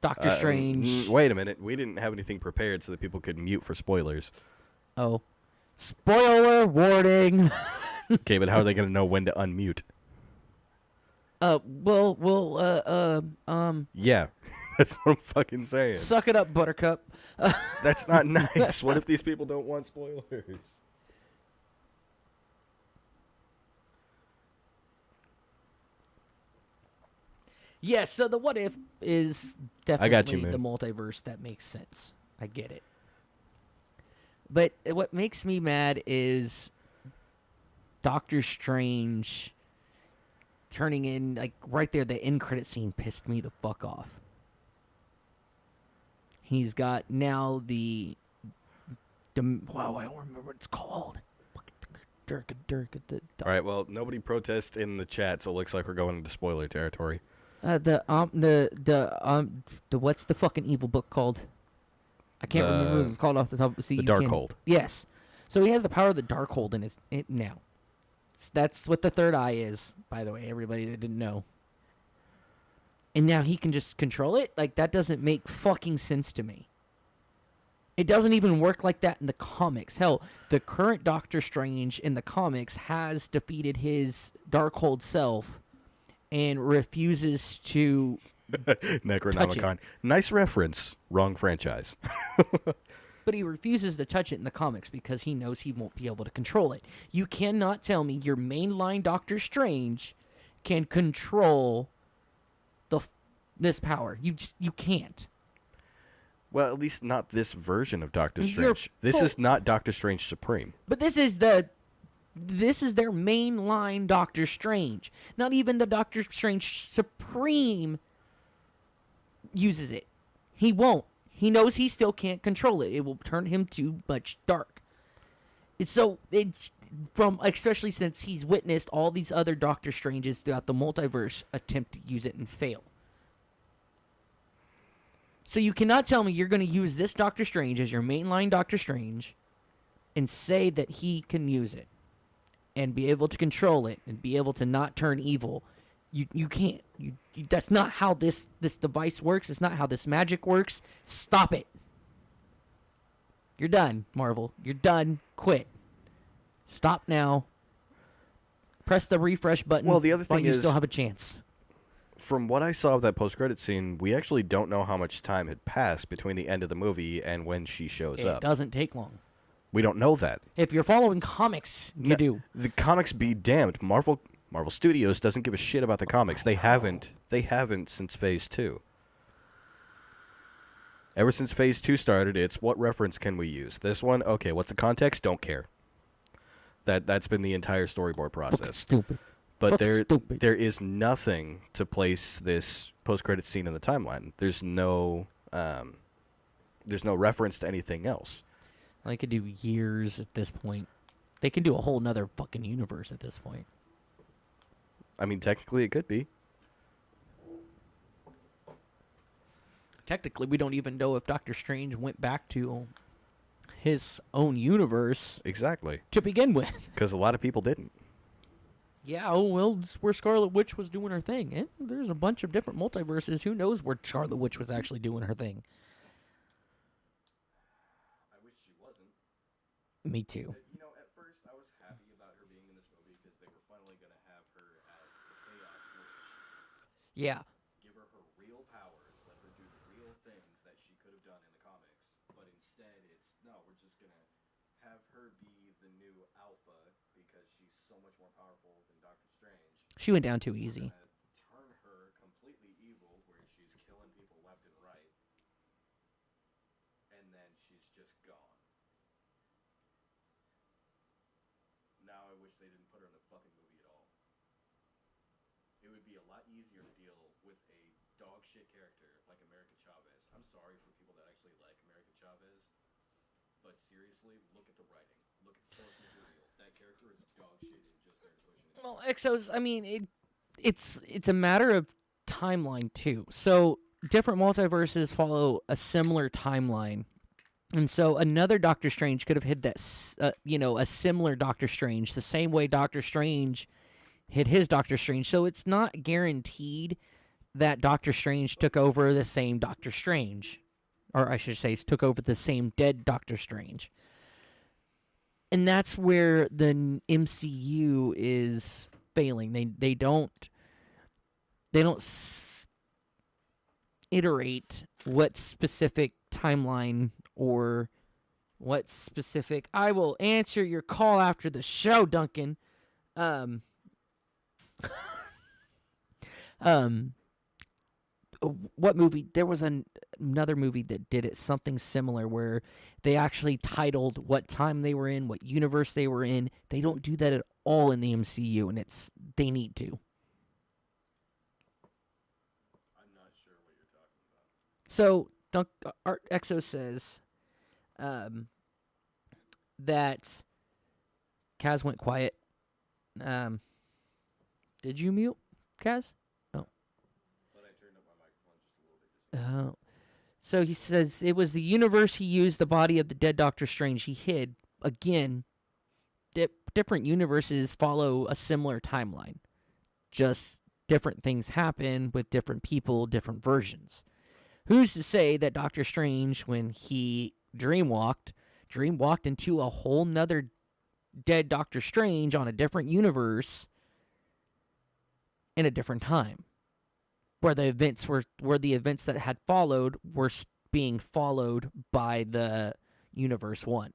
Speaker 2: Doctor Strange.
Speaker 1: Wait a minute. We didn't have anything prepared so that people could mute for spoilers.
Speaker 2: Oh. Spoiler warning.
Speaker 1: Okay, but how are they going to know when to unmute? Yeah, that's what I'm fucking saying.
Speaker 2: Suck it up, Buttercup.
Speaker 1: That's not nice. What if these people don't want spoilers?
Speaker 2: Yes, so the What If is
Speaker 1: I got you,
Speaker 2: definitely the
Speaker 1: man.
Speaker 2: multiverse that makes sense. I get it. But what makes me mad is Doctor Strange turning in, like, right there, the end credit scene pissed me the fuck off. He's got now wow, I don't remember what it's called.
Speaker 1: All right, well, nobody protests in the chat, so it looks like we're going into spoiler territory.
Speaker 2: The what's the fucking evil book called? I can't remember what it's called off the top. See,
Speaker 1: The Darkhold.
Speaker 2: Yes. So he has the power of the Darkhold in his now. That's what the third eye is, by the way, everybody that didn't know. And now he can just control it? Like, that doesn't make fucking sense to me. It doesn't even work like that in the comics. Hell, the current Doctor Strange in the comics has defeated his Darkhold self and refuses to
Speaker 1: Necronomicon. Nice reference. Wrong franchise.
Speaker 2: But he refuses to touch it in the comics because he knows he won't be able to control it. You cannot tell me your mainline Doctor Strange can control this power. You can't.
Speaker 1: Well, at least not this version of Doctor
Speaker 2: You're
Speaker 1: Strange. This is not Doctor Strange Supreme.
Speaker 2: But this is their mainline Doctor Strange. Not even the Doctor Strange Supreme uses it. He won't. He knows he still can't control it. It will turn him too much dark. Especially since he's witnessed all these other Doctor Stranges throughout the multiverse attempt to use it and fail. So you cannot tell me you're going to use this Doctor Strange as your mainline Doctor Strange and say that he can use it and be able to control it and be able to not turn evil. You can't. That's not how this device works. It's not how this magic works. Stop it. You're done, Marvel. You're done. Quit. Stop now. Press the refresh button.
Speaker 1: Well, the other thing
Speaker 2: while you
Speaker 1: is,
Speaker 2: still have a chance.
Speaker 1: from what I saw of that post-credit scene, we actually don't know how much time had passed between the end of the movie and when she shows
Speaker 2: It
Speaker 1: up.
Speaker 2: doesn't take long.
Speaker 1: We don't know that.
Speaker 2: If you're following comics, you do.
Speaker 1: The comics be damned. Marvel Studios doesn't give a shit about the comics. They haven't since Phase 2. Ever since Phase 2 started, it's what reference can we use? This one? Okay, what's the context? Don't care. That's been the entire storyboard
Speaker 2: Fucking
Speaker 1: process.
Speaker 2: stupid.
Speaker 1: But
Speaker 2: Fucking stupid.
Speaker 1: there is nothing to place this post-credit scene in the timeline. There's no reference to anything else.
Speaker 2: They could do years at this point. They can do a whole nother fucking universe at this point.
Speaker 1: I mean, technically it could be.
Speaker 2: Technically, we don't even know if Doctor Strange went back to his own universe
Speaker 1: Exactly.
Speaker 2: to begin with.
Speaker 1: Because a lot of people didn't.
Speaker 2: Yeah, oh, well, it's where Scarlet Witch was doing her thing. And there's a bunch of different multiverses. Who knows where Scarlet Witch was actually doing her thing?
Speaker 1: I wish she wasn't.
Speaker 2: Me too.
Speaker 1: You know, at first I was happy about her being in this movie because they were finally going to have her as the Chaos Witch.
Speaker 2: Yeah.
Speaker 1: Give her her real powers, let her do the real things that she could have done in the comics. But instead it's, no, we're just going to have her be the new Alpha because she's so much more powerful than Doctor Strange.
Speaker 2: She went down too easy.
Speaker 1: Turn her completely evil where she's killing people left and right. And then she's just gone. Now I wish they didn't put her in the fucking movie at all. It would be a lot easier to deal with a dog shit character like America Chavez. I'm sorry for people that actually like America Chavez, but seriously, look at the writing. Look at the source material. That character is dog shit and just there to push it.
Speaker 2: Well, Exos. I mean, it's a matter of timeline too. So different multiverses follow a similar timeline. And so another Doctor Strange could have hit that, a similar Doctor Strange, the same way Doctor Strange hit his Doctor Strange. So it's not guaranteed that Doctor Strange took over the same Doctor Strange. Or I should say, took over the same dead Doctor Strange. And that's where the MCU is failing. They don't iterate what specific timeline or what specific. I will answer your call after the show, Duncan. What movie? There was another movie that did it, something similar, where they actually titled what time they were in, what universe they were in. They don't do that at all in the MCU, and they need to.
Speaker 1: I'm not sure what you're talking about.
Speaker 2: So, Art Exo says that Kaz went quiet. Did you mute, Kaz? Oh.
Speaker 1: But I turned up my microphone just a little bit.
Speaker 2: Oh. So he says it was the universe he used the body of the dead Doctor Strange. He hid. Again, different universes follow a similar timeline. Just different things happen with different people, different versions. Who's to say that Doctor Strange, when he dreamwalked into a whole nother dead Doctor Strange on a different universe in a different time, where the events that had followed were being followed by the Universe 1.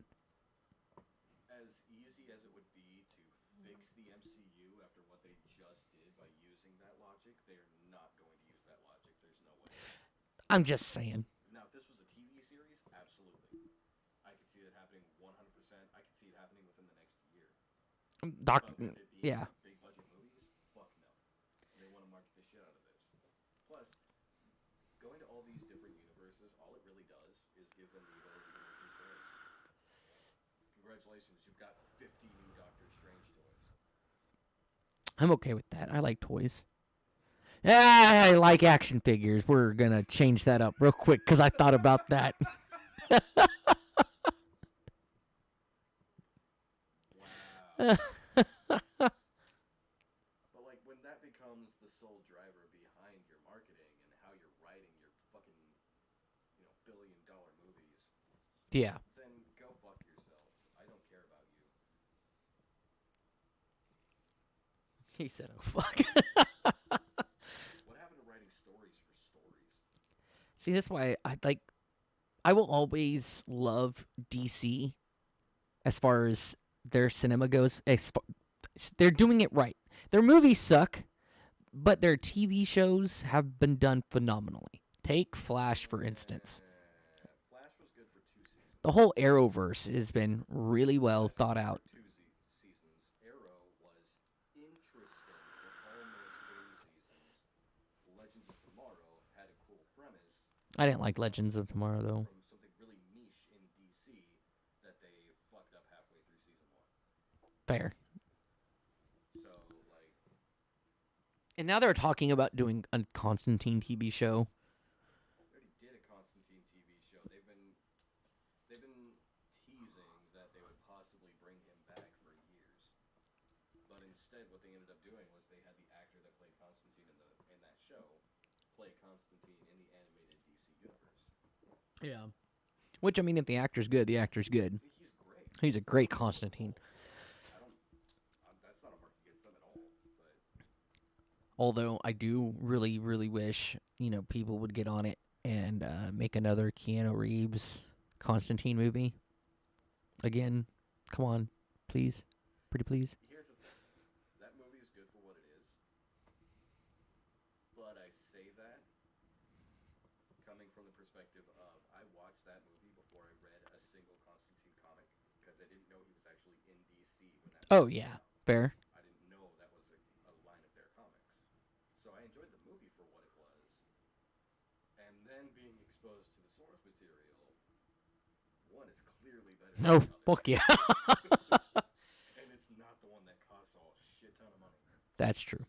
Speaker 1: As easy as it would be to fix the MCU after what they just did by using that logic, they are not going to use that logic. There's no way.
Speaker 2: I'm just saying.
Speaker 1: Now, if this was a TV series, absolutely. I could see it happening 100%. I could see it happening within the next year. But with it being
Speaker 2: Yeah.
Speaker 1: big budget movies, fuck no. They want to market the shit out of this. Plus, going to all these different universes, all it really does is give them the ability to make new toys. Congratulations, you've got 50 new Doctor Strange toys.
Speaker 2: I'm okay with that. I like toys. I like action figures. We're going to change that up real quick because I thought about that.
Speaker 1: Wow. But like when that becomes the sole driver behind your marketing and how you're writing your fucking, billion-dollar movies,
Speaker 2: Yeah.
Speaker 1: then go fuck yourself. I don't care about you.
Speaker 2: He said, oh, fuck.
Speaker 1: What happened to writing stories for stories?
Speaker 2: See, that's why I will always love DC as far as their cinema goes. They're doing it right. Their movies suck, but their TV shows have been done phenomenally. Take Flash, for instance.
Speaker 1: Flash was good for 2 seasons.
Speaker 2: The whole Arrowverse has been really well thought out.
Speaker 1: For 2 seasons. Arrow was interesting for almost 3 seasons. Legends of Tomorrow had a cool premise.
Speaker 2: I didn't like Legends of Tomorrow, though.
Speaker 1: From something really niche in DC that they fucked up halfway through season 1.
Speaker 2: Fair.
Speaker 1: So, like,
Speaker 2: And now they're talking about doing a Konstantly TV show.
Speaker 1: they already did a Konstantly TV show. They've been teasing that they would possibly bring him back for years. But instead, what they ended up doing was they had the actor that played Konstantine in that show play Konstantine in the animated DC universe.
Speaker 2: Yeah. Which, I mean, if the actor's good, the actor's good.
Speaker 1: He's great.
Speaker 2: He's a great Konstantine.
Speaker 1: That's not a mark against them at all. But
Speaker 2: Although I do really, really wish, people would get on it and make another Keanu Reeves Konstantine movie. Again, come on, please. Pretty please.
Speaker 1: here's the thing. That movie is good for what it is. But I say that coming from the perspective of I watched that movie before I read a single Konstantine comic because I didn't know he was actually in DC when that
Speaker 2: Oh,
Speaker 1: movie
Speaker 2: yeah.
Speaker 1: came out.
Speaker 2: Fair.
Speaker 1: I didn't know that was a line of their comics. So I enjoyed the movie for what it was, is clearly better.
Speaker 2: Oh, fuck yeah.
Speaker 1: And it's not the one that costs a shit ton of money.
Speaker 2: That's true.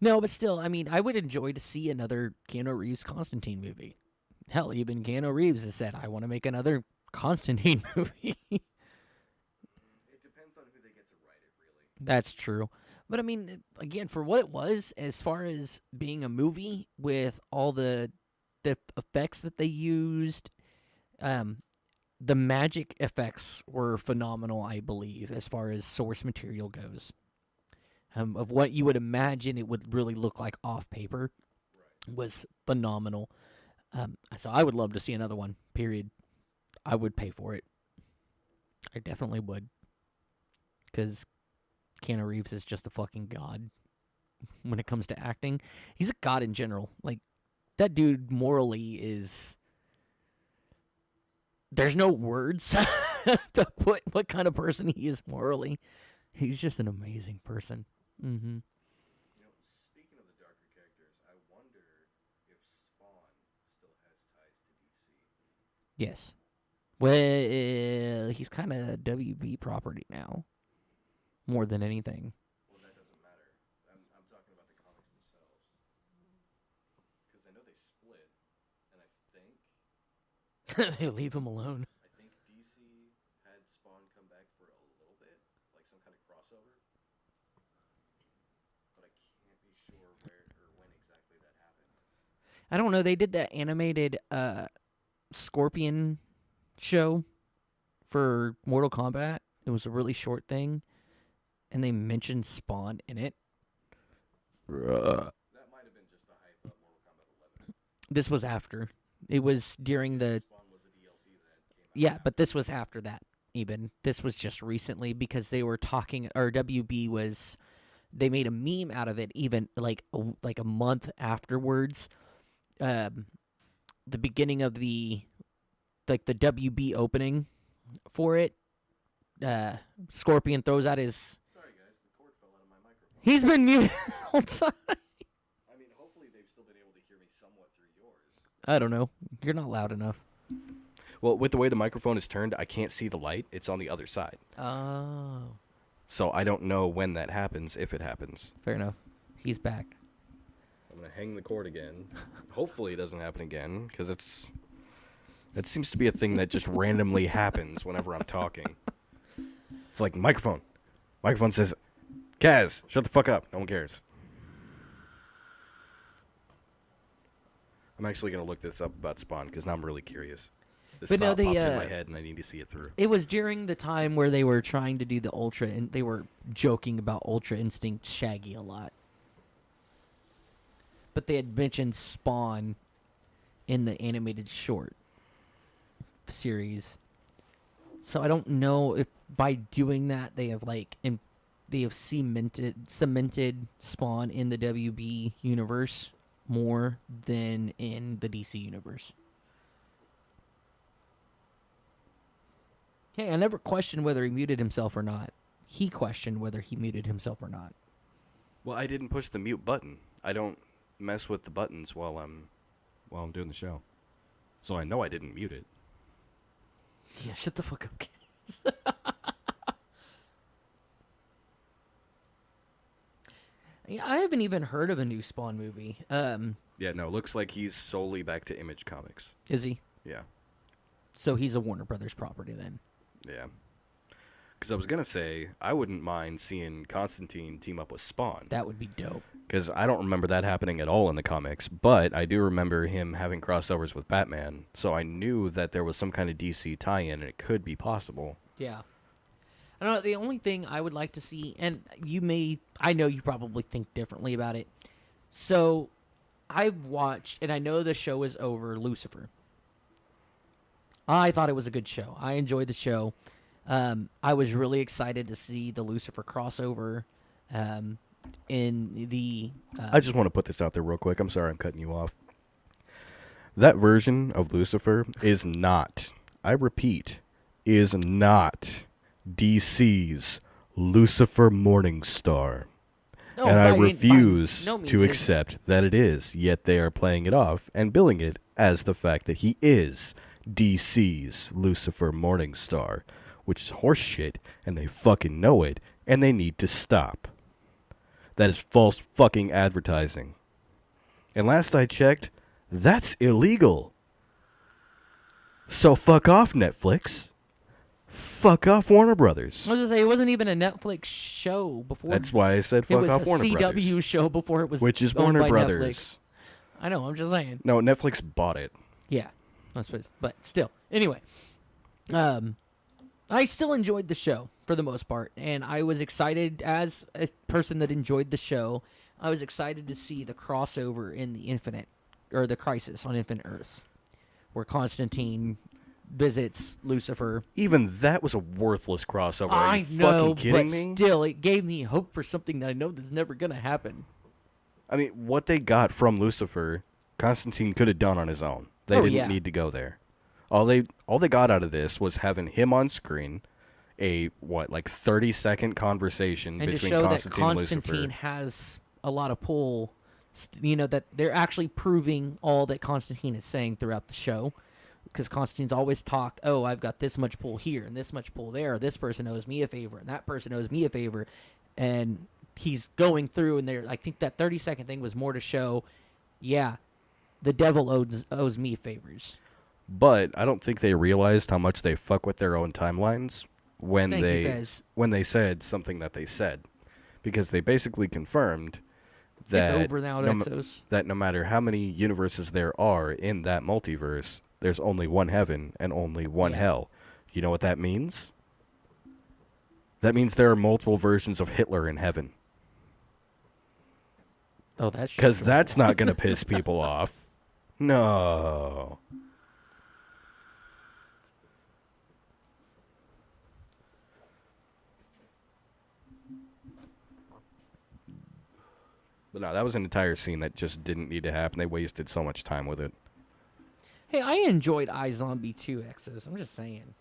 Speaker 2: No, but still, I mean, I would enjoy to see another Keanu Reeves Constantine movie. Hell, even Keanu Reeves has said, I want to make another Constantine movie.
Speaker 1: It depends on who they get to write it, really.
Speaker 2: That's true. But I mean, again, for what it was, as far as being a movie with all the effects that they used, the magic effects were phenomenal, I believe, as far as source material goes. Of what you would imagine it would really look like off paper was phenomenal. So I would love to see another one, period. I would pay for it. I definitely would. Because Keanu Reeves is just a fucking god when it comes to acting. He's a god in general. Like, that dude morally is... There's no words to put what kind of person he is morally. He's just an amazing person. Mm-hmm.
Speaker 1: You know, speaking of the darker characters, I wonder if Spawn still has ties to DC.
Speaker 2: Yes. Well, he's kind of WB property now. More than anything.
Speaker 1: Well, that doesn't matter. I'm talking about the comics themselves. Because I know they split, and I think...
Speaker 2: They leave him alone.
Speaker 1: I think DC had Spawn come back for a little bit, like some kind of crossover. But I can't be sure where or when exactly that happened.
Speaker 2: I don't know. They did that animated Scorpion show for Mortal Kombat. It was a really short thing, and they mentioned Spawn in it.
Speaker 1: That might have been just the hype of Mortal Kombat 11.
Speaker 2: This was after. It was during the...
Speaker 1: Spawn was a DLC that came out.
Speaker 2: Yeah, but this was after that, even. This was just recently because they were talking... Or WB was... They made a meme out of it even like a month afterwards. The beginning of the... Like the WB opening for it. Scorpion throws out his...
Speaker 1: Sorry guys, the cord fell out of my microphone.
Speaker 2: He's been muted all time.
Speaker 1: I mean, hopefully they've still been able to hear me somewhat through yours.
Speaker 2: I don't know. You're not loud enough.
Speaker 1: Well, with the way the microphone is turned, I can't see the light. It's on the other side.
Speaker 2: Oh.
Speaker 1: So I don't know when that happens, if it happens.
Speaker 2: Fair enough. He's back.
Speaker 1: I'm going to hang the cord again. Hopefully it doesn't happen again, because that seems to be a thing that just randomly happens whenever I'm talking. It's like, microphone. Microphone says, Kaz, shut the fuck up. No one cares. I'm actually going to look this up about Spawn, because now I'm really curious. This
Speaker 2: But no,
Speaker 1: thought popped
Speaker 2: they,
Speaker 1: in my head, and I need to see it through.
Speaker 2: It was during the time where they were trying to do the Ultra, and they were joking about Ultra Instinct Shaggy a lot. But they had mentioned Spawn in the animated short series. So I don't know if by doing that they have they have cemented Spawn in the WB universe more than in the DC universe. Hey, I never questioned whether he muted himself or not. He questioned whether he muted himself or not.
Speaker 1: Well, I didn't push the mute button. I don't mess with the buttons while I'm doing the show. So I know I didn't mute it.
Speaker 2: Yeah, shut the fuck up, kids. Yeah, I haven't even heard of a new Spawn movie.
Speaker 1: Yeah, no, looks like he's solely back to Image Comics.
Speaker 2: Is he?
Speaker 1: Yeah.
Speaker 2: So he's a Warner Brothers property then.
Speaker 1: Yeah. Because I was going to say, I wouldn't mind seeing Konstantine team up with Spawn.
Speaker 2: That would be dope.
Speaker 1: Because I don't remember that happening at all in the comics, but I do remember him having crossovers with Batman, so I knew that there was some kind of DC tie-in, and it could be possible.
Speaker 2: Yeah. I don't know, the only thing I would like to see, and I know you probably think differently about it. So, I've watched, and I know the show is over, Lucifer. I thought it was a good show. I enjoyed the show. I was really excited to see the Lucifer crossover in the...
Speaker 1: I just want to put this out there real quick. I'm sorry I'm cutting you off. That version of Lucifer is not, I repeat, is not DC's Lucifer Morningstar.
Speaker 2: No,
Speaker 1: And I
Speaker 2: by
Speaker 1: refuse
Speaker 2: no means
Speaker 1: to
Speaker 2: is it.
Speaker 1: accept that it is, yet they are playing it off and billing it as the fact that he is DC's Lucifer Morningstar, which is horseshit, and they fucking know it, and they need to stop. That is false fucking advertising. And last I checked, that's illegal. So fuck off, Netflix. Fuck off, Warner Brothers.
Speaker 2: I was gonna say, it wasn't even a Netflix show before.
Speaker 1: That's why I said fuck off, Warner
Speaker 2: It was a
Speaker 1: Brothers.
Speaker 2: CW show before it was
Speaker 1: Which is
Speaker 2: owned
Speaker 1: Warner
Speaker 2: by
Speaker 1: Brothers.
Speaker 2: Netflix. I know, I'm just saying.
Speaker 1: No, Netflix bought it.
Speaker 2: Yeah. But still. Anyway. I still enjoyed the show for the most part, and I was excited as a person that enjoyed the show. I was excited to see the crossover in the Crisis on Infinite Earths, where Konstantly visits Lucifer.
Speaker 1: Even that was a worthless crossover. Are
Speaker 2: I
Speaker 1: you
Speaker 2: know,
Speaker 1: fucking
Speaker 2: but
Speaker 1: kidding me?
Speaker 2: still, it gave me hope for something that I know that's never gonna happen.
Speaker 1: I mean, what they got from Lucifer, Konstantly could have done on his own. They
Speaker 2: Oh,
Speaker 1: didn't
Speaker 2: yeah.
Speaker 1: need to go there. All they got out of this was having him on screen, a 30-second conversation
Speaker 2: And to
Speaker 1: between
Speaker 2: show that
Speaker 1: Konstantly and Lucifer.
Speaker 2: Konstantly has a lot of pull, that they're actually proving all that Konstantly is saying throughout the show. Because Konstantine's always talk, oh, I've got this much pull here and this much pull there. This person owes me a favor and that person owes me a favor. And he's going through, and I think that 30-second thing was more to show, yeah, the devil owes me favors.
Speaker 1: But I don't think they realized how much they fuck with their own timelines when
Speaker 2: Thank you, Fez.
Speaker 1: when they said something that they said, because they basically confirmed that
Speaker 2: It's over now, Exos.
Speaker 1: that no matter how many universes there are in that multiverse, there's only one heaven and only one
Speaker 2: Yeah.
Speaker 1: hell. You know what that means? That means there are multiple versions of Hitler in heaven.
Speaker 2: Oh, that's
Speaker 1: Because that's not going to piss people off. No. But no, that was an entire scene that just didn't need to happen. They wasted so much time with it.
Speaker 2: Hey, I enjoyed iZombie 2, Exos. I'm just saying.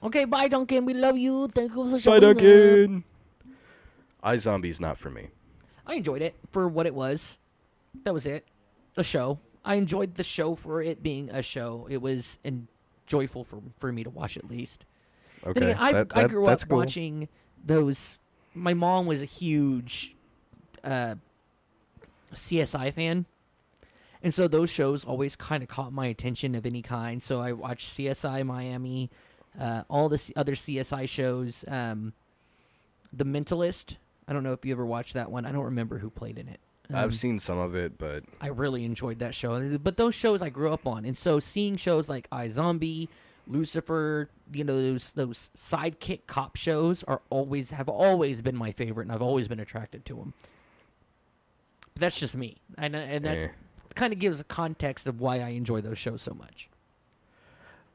Speaker 2: Okay, bye, Duncan. We love you. Thank you for
Speaker 1: Bye,
Speaker 2: showing up.
Speaker 1: Duncan. iZombie's not for me.
Speaker 2: I enjoyed it for what it was. That was it. A show. I enjoyed the show for it being a show. It was joyful for me to watch, at least.
Speaker 1: Okay,
Speaker 2: Then again, I grew
Speaker 1: that's
Speaker 2: up
Speaker 1: cool.
Speaker 2: watching those. My mom was a huge CSI fan. And so those shows always kind of caught my attention of any kind. So I watched CSI Miami, all the other CSI shows. The Mentalist. I don't know if you ever watched that one. I don't remember who played in it.
Speaker 1: I've seen some of it, but
Speaker 2: I really enjoyed that show. But those shows I grew up on. And so seeing shows like iZombie, Lucifer, those sidekick cop shows have always been my favorite, and I've always been attracted to them. But that's just me. And that's kind of gives a context of why I enjoy those shows so much.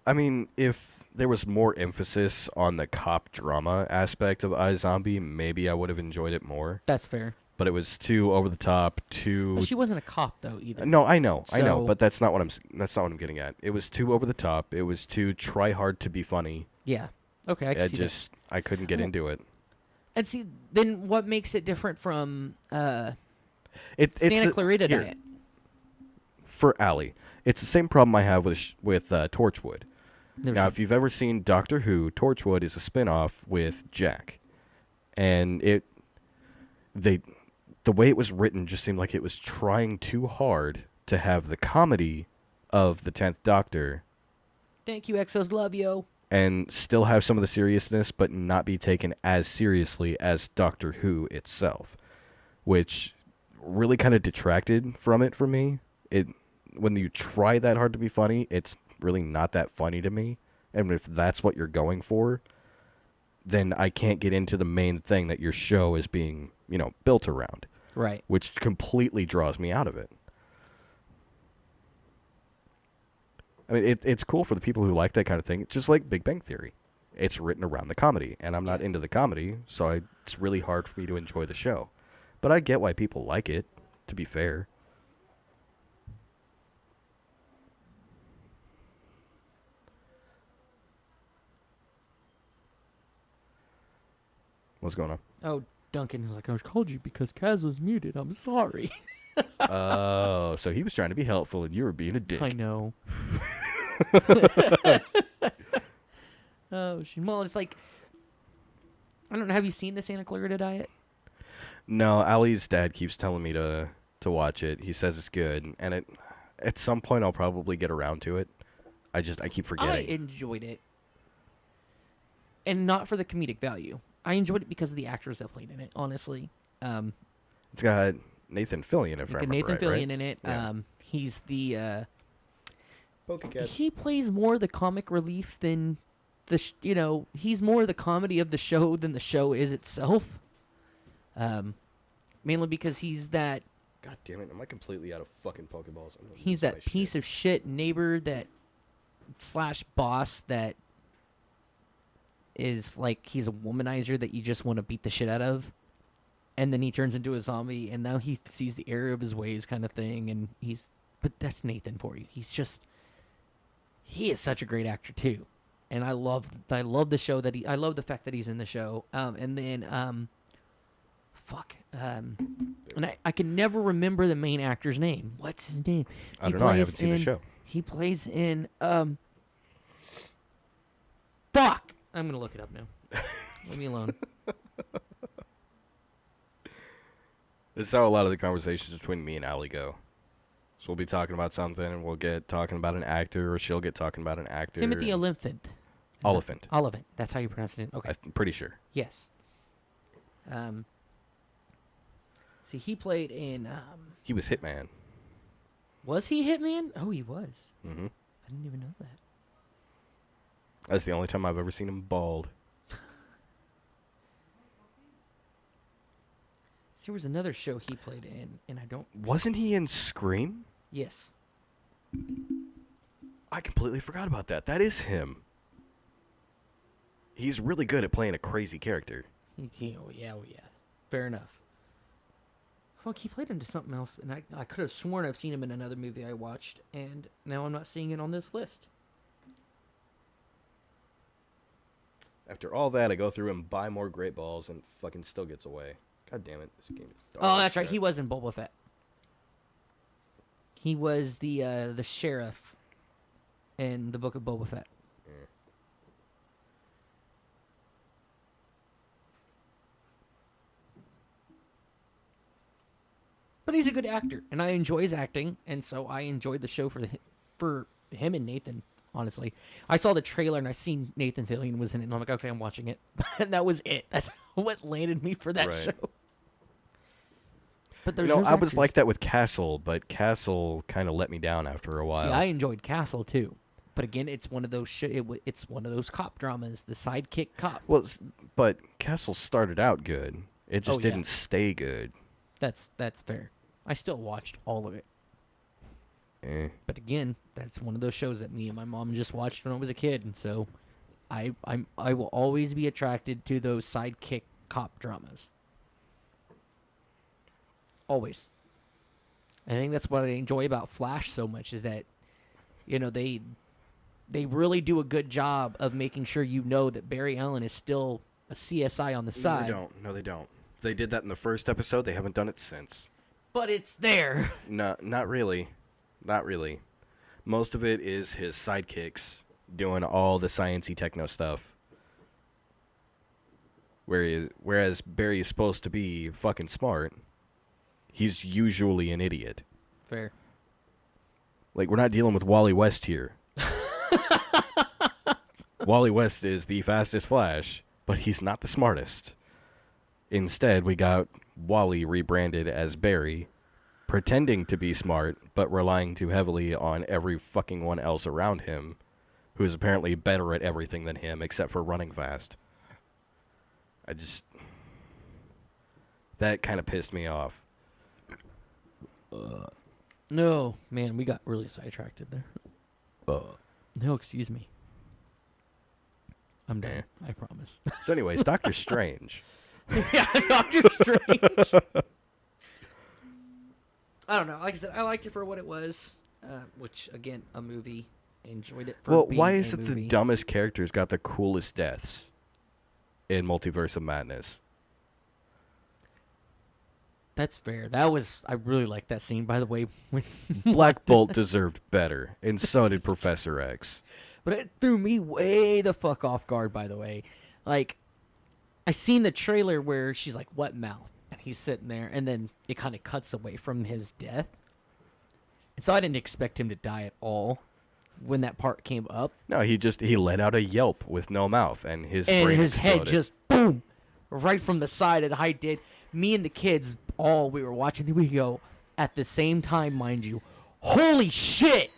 Speaker 1: I mean, if there was more emphasis on the cop drama aspect of iZombie, maybe I would have enjoyed it more.
Speaker 2: That's fair.
Speaker 1: But it was too over the top, too.
Speaker 2: Well, she wasn't a cop though either.
Speaker 1: No, I know,
Speaker 2: So-
Speaker 1: but that's not what I'm getting at. It was too over the top. It was too try hard to be funny.
Speaker 2: Yeah. Okay, I can see that.
Speaker 1: I couldn't get into it.
Speaker 2: And see, then what makes it different from
Speaker 1: It's
Speaker 2: Santa Clarita
Speaker 1: here,
Speaker 2: Diet?
Speaker 1: for Allie. It's the same problem I have with Torchwood.
Speaker 2: Never
Speaker 1: Now,
Speaker 2: seen-
Speaker 1: if you've ever seen Doctor Who, Torchwood is a spin-off with Jack. And the way it was written just seemed like it was trying too hard to have the comedy of the 10th Doctor
Speaker 2: Thank you, Exos. Love you.
Speaker 1: and still have some of the seriousness, but not be taken as seriously as Doctor Who itself, which really kind of detracted from it for me. When you try that hard to be funny, it's really not that funny to me. And if that's what you're going for, then I can't get into the main thing that your show is being, built around,
Speaker 2: Right.
Speaker 1: which completely draws me out of it. I mean, it's cool for the people who like that kind of thing. It's just like Big Bang Theory. It's written around the comedy, and I'm not into the comedy, so it's really hard for me to enjoy the show. But I get why people like it, to be fair. What's going on?
Speaker 2: Oh, Duncan was like, I called you because Kaz was muted. I'm sorry.
Speaker 1: Oh, so he was trying to be helpful, and you were being a dick.
Speaker 2: I know. Oh, well, it's like, I don't know. Have you seen the Santa Clarita Diet?
Speaker 1: No, Allie's dad keeps telling me to watch it. He says it's good, and at some point I'll probably get around to it. I keep forgetting.
Speaker 2: I enjoyed it, and not for the comedic value. I enjoyed it because of the actors that played in it. Honestly,
Speaker 1: It's got Nathan Fillion, if I remember
Speaker 2: Nathan
Speaker 1: right,
Speaker 2: Fillion
Speaker 1: right?
Speaker 2: in it.
Speaker 1: Yeah.
Speaker 2: He's the
Speaker 1: Pokecat.
Speaker 2: he plays more the comic relief than he's more the comedy of the show than the show is itself. Mainly because he's that
Speaker 1: God damn it! Am I completely out of fucking Pokeballs?
Speaker 2: he's that piece of shit neighbor that / boss that is like he's a womanizer that you just want to beat the shit out of, and then he turns into a zombie, and now he sees the error of his ways, kind of thing, and but that's Nathan for you. He is such a great actor too, and I love the show I love the fact that he's in the show, and then and I can never remember the main actor's name. What's his name?
Speaker 1: I don't know. I haven't seen the show.
Speaker 2: He plays in fuck. I'm gonna look it up now. Leave me alone.
Speaker 1: This is how a lot of the conversations between me and Allie go. So we'll be talking about something, and we'll get talking about an actor, or she'll get talking about an actor.
Speaker 2: Timothy Olyphant.
Speaker 1: Oliphant.
Speaker 2: Oliphant. That's how you pronounce it. Okay.
Speaker 1: I'm pretty sure.
Speaker 2: Yes. See, he played in.
Speaker 1: He was Hitman.
Speaker 2: Was he Hitman? Oh, he was.
Speaker 1: Mm-hmm.
Speaker 2: I didn't even know that.
Speaker 1: That's the only time I've ever seen him bald.
Speaker 2: See, there was another show he played in, and I don't.
Speaker 1: Wasn't he in Scream?
Speaker 2: Yes.
Speaker 1: I completely forgot about that. That is him. He's really good at playing a crazy character.
Speaker 2: Oh yeah. Fair enough. Fuck, he played into something else, and I could have sworn I've seen him in another movie I watched, and now I'm not seeing it on this list.
Speaker 1: After all that, I go through and buy more Great Balls, and fucking still gets away. God damn it, this game is dog
Speaker 2: Oh, that's right.
Speaker 1: shit.
Speaker 2: He was in Boba Fett. He was the sheriff in the Book of Boba Fett. But he's a good actor, and I enjoy his acting, and so I enjoyed the show for him and Nathan. Honestly, I saw the trailer and I seen Nathan Fillion was in it, and I'm like, okay, I'm watching it, and that was it. That's what landed me for that
Speaker 1: Right.
Speaker 2: show. But
Speaker 1: You
Speaker 2: there's
Speaker 1: know,
Speaker 2: those
Speaker 1: I was
Speaker 2: actors.
Speaker 1: like that with Castle, but Castle kind of let me down after a while.
Speaker 2: See, I enjoyed Castle too, but again, it's one of those it's one of those cop dramas, the sidekick cop.
Speaker 1: Well, but Castle started out good. It just
Speaker 2: Oh, yeah.
Speaker 1: didn't stay good.
Speaker 2: That's fair. I still watched all of it, but again, that's one of those shows that me and my mom just watched when I was a kid, and so I will always be attracted to those sidekick cop dramas. Always. I think that's what I enjoy about Flash so much is that, they really do a good job of making sure that Barry Allen is still a CSI on the side.
Speaker 1: No, they don't. They did that in the first episode. They haven't done it since.
Speaker 2: But it's there.
Speaker 1: No, not really. Not really. Most of it is his sidekicks doing all the sciencey techno stuff. Whereas Barry is supposed to be fucking smart, he's usually an idiot.
Speaker 2: Fair.
Speaker 1: Like, we're not dealing with Wally West here. Wally West is the fastest Flash, but he's not the smartest. Instead, we got Wally rebranded as Barry, pretending to be smart, but relying too heavily on every fucking one else around him, who is apparently better at everything than him, except for running fast. That kind of pissed me off.
Speaker 2: No, man, we got really sidetracked there. No, excuse me. I'm done. I promise.
Speaker 1: So anyways, Doctor Strange.
Speaker 2: Yeah, Doctor Strange. I don't know. Like I said, I liked it for what it was, which, again, a movie. Enjoyed it for
Speaker 1: Well,
Speaker 2: being
Speaker 1: why
Speaker 2: a
Speaker 1: is it
Speaker 2: movie.
Speaker 1: the dumbest characters got the coolest deaths in Multiverse of Madness?
Speaker 2: That's fair. I really like that scene, by the way.
Speaker 1: Black Bolt deserved better, and so did Professor X.
Speaker 2: But it threw me way the fuck off guard, by the way. Like, I seen the trailer where she's like, "What mouth?" And he's sitting there, and then it kind of cuts away from his death. And so I didn't expect him to die at all when that part came up.
Speaker 1: No, he let out a yelp with no mouth, and his
Speaker 2: And
Speaker 1: brain
Speaker 2: his
Speaker 1: exploded.
Speaker 2: head just, boom, right from the side, and I did. Me and the kids, we were watching, we go, at the same time, mind you, holy shit!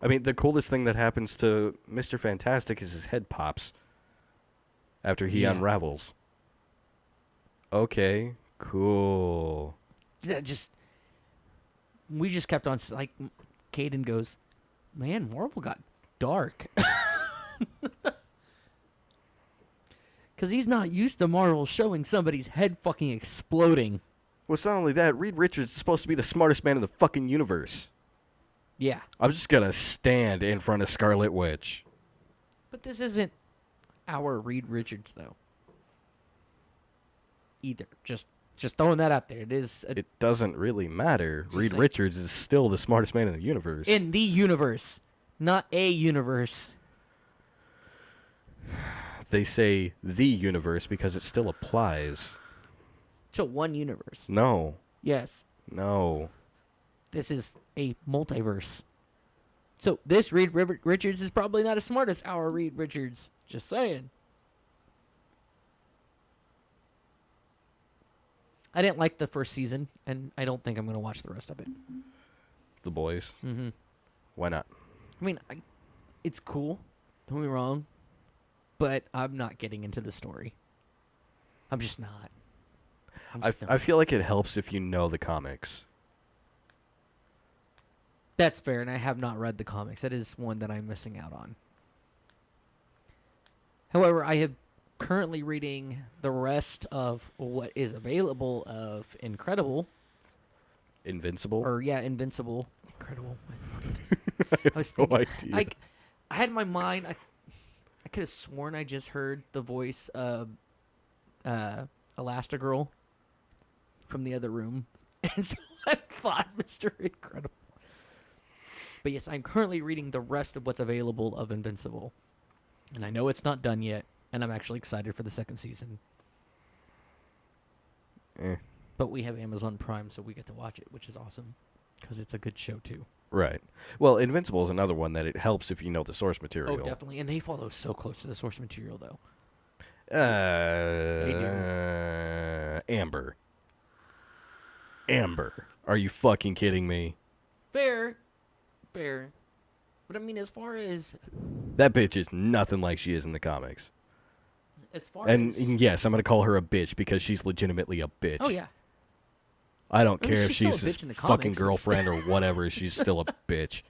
Speaker 1: I mean, the coolest thing that happens to Mr. Fantastic is his head pops after he
Speaker 2: Yeah.
Speaker 1: unravels. Okay, cool.
Speaker 2: We just kept on, like, Caden goes, man, Marvel got dark. Because he's not used to Marvel showing somebody's head fucking exploding.
Speaker 1: Well, it's not only that, Reed Richards is supposed to be the smartest man in the fucking universe.
Speaker 2: Yeah.
Speaker 1: I'm just gonna stand in front of Scarlet Witch.
Speaker 2: But this isn't our Reed Richards, though. Either. Just throwing that out there. It is
Speaker 1: It doesn't really matter.
Speaker 2: Just
Speaker 1: Reed
Speaker 2: saying.
Speaker 1: Richards is still the smartest man in the universe.
Speaker 2: in the universe, not a universe.
Speaker 1: They say the universe because it still applies.
Speaker 2: To one universe.
Speaker 1: No.
Speaker 2: Yes.
Speaker 1: No.
Speaker 2: This is a multiverse. So this Reed Richards is probably not as smart as our Reed Richards. Just saying. I didn't like the first season, and I don't think I'm going to watch the rest of it.
Speaker 1: The boys.
Speaker 2: Mm-hmm.
Speaker 1: Why not?
Speaker 2: I mean, it's cool. Don't get me wrong. But I'm not getting into the story. I'm just not.
Speaker 1: I feel like it helps if you know the comics.
Speaker 2: That's fair, and I have not read the comics. That is one that I'm missing out on. However, I have currently reading the rest of what is available of Incredible.
Speaker 1: Invincible?
Speaker 2: Invincible. Incredible.
Speaker 1: I
Speaker 2: was
Speaker 1: have no
Speaker 2: thinking,
Speaker 1: idea.
Speaker 2: I had in my mind, I could have sworn I just heard the voice of Elastigirl from the other room. And so I thought Mr. Incredible. But yes, I'm currently reading the rest of what's available of Invincible. And I know it's not done yet, and I'm actually excited for the second season.
Speaker 1: Eh.
Speaker 2: But we have Amazon Prime, so we get to watch it, which is awesome. Because it's a good show, too.
Speaker 1: Right. Well, Invincible is another one that it helps if you know the source material.
Speaker 2: Oh, definitely. And they follow so close to the source material, though.
Speaker 1: Amber. Amber. Are you fucking kidding me?
Speaker 2: Fair. But I mean, as far as
Speaker 1: That bitch is nothing like she is in the comics. And
Speaker 2: as
Speaker 1: yes, I'm going to call her a bitch because she's legitimately a bitch.
Speaker 2: oh yeah,
Speaker 1: I don't
Speaker 2: I mean,
Speaker 1: care if
Speaker 2: she's still
Speaker 1: she's
Speaker 2: a
Speaker 1: his
Speaker 2: bitch in the
Speaker 1: fucking
Speaker 2: comics,
Speaker 1: girlfriend or whatever. She's still a bitch.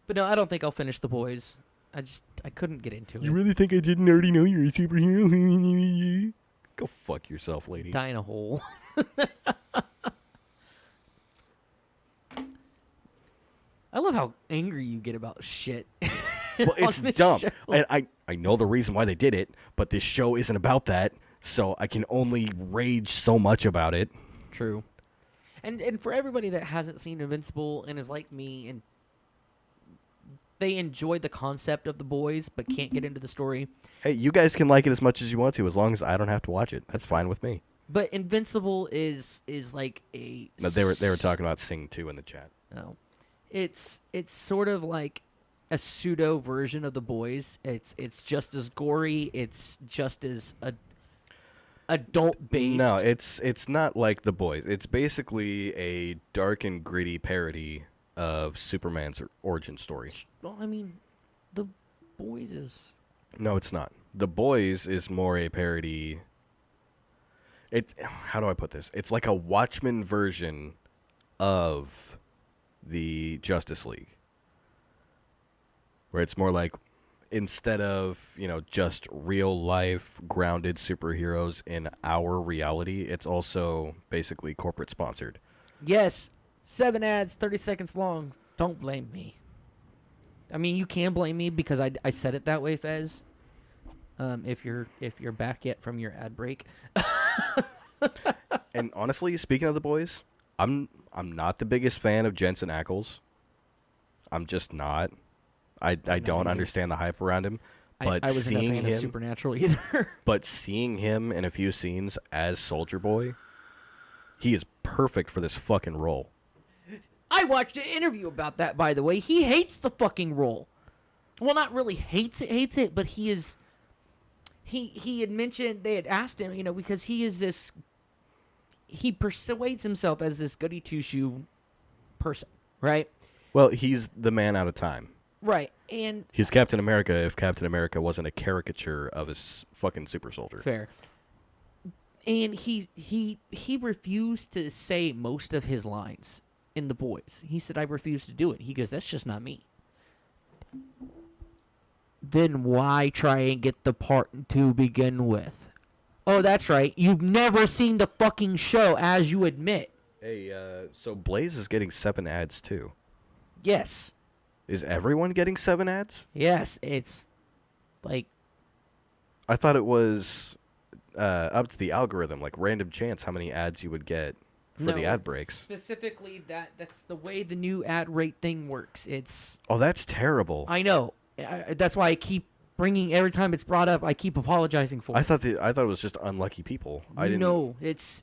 Speaker 2: but no, I don't think I'll finish The Boys. I couldn't get into it.
Speaker 1: really think I didn't already know you're a superhero? Go fuck yourself, lady.
Speaker 2: Die in a hole. I love how angry you get about shit.
Speaker 1: Well,
Speaker 2: on
Speaker 1: it's
Speaker 2: this
Speaker 1: dumb.
Speaker 2: show.
Speaker 1: I know the reason why they did it, but this show isn't about that, so I can only rage so much about it.
Speaker 2: True. And for everybody that hasn't seen Invincible and is like me and they enjoy the concept of The Boys but can't get into the story.
Speaker 1: Hey, you guys can like it as much as you want to, as long as I don't have to watch it. That's fine with me.
Speaker 2: But Invincible is like a
Speaker 1: No, they were talking about Sing 2 in the chat.
Speaker 2: Oh. It's sort of like a pseudo version of The Boys. It's just as gory. It's just as adult based.
Speaker 1: No, it's not like The Boys. It's basically a dark and gritty parody of Superman's origin story.
Speaker 2: Well, I mean, The Boys is
Speaker 1: No, it's not. The Boys is more a parody. How do I put this? It's like a Watchmen version of the Justice League, where it's more like, instead of, just real life grounded superheroes in our reality, it's also basically corporate sponsored.
Speaker 2: yes, 7 ads, 30 seconds long. Don't blame me. I mean, you can blame me because I said it that way, Fez. If you're back yet from your ad break.
Speaker 1: And honestly, speaking of the boys, I'm not the biggest fan of Jensen Ackles. I'm just not. I don't
Speaker 2: either.
Speaker 1: understand the hype around him. But
Speaker 2: I wasn't a
Speaker 1: seeing
Speaker 2: fan of
Speaker 1: him,
Speaker 2: Supernatural either.
Speaker 1: but seeing him in a few scenes as Soldier Boy, he is perfect for this fucking role.
Speaker 2: I watched an interview about that, by the way. He hates the fucking role. Well, not really hates it, but he is. He had mentioned, they had asked him, because he is this. He persuades himself as this goody two shoe person, right?
Speaker 1: Well, he's the man out of time.
Speaker 2: Right, and
Speaker 1: He's Captain America if Captain America wasn't a caricature of his fucking super soldier.
Speaker 2: fair. And he refused to say most of his lines in The Boys. He said, I refuse to do it. He goes, that's just not me. Then why try and get the part to begin with? Oh, that's right. You've never seen the fucking show, as you admit.
Speaker 1: Hey, so Blaze is getting 7 ads too.
Speaker 2: Yes.
Speaker 1: Is everyone getting 7 ads?
Speaker 2: Yes, it's like,
Speaker 1: I thought it was up to the algorithm, like random chance how many ads you would get for the ad breaks.
Speaker 2: Specifically, that's the way the new ad rate thing works. It's
Speaker 1: Oh, that's terrible.
Speaker 2: I know. That's why I keep bringing, every time it's brought up, I keep apologizing for
Speaker 1: I
Speaker 2: it.
Speaker 1: thought it was just unlucky people. I didn't.
Speaker 2: No, it's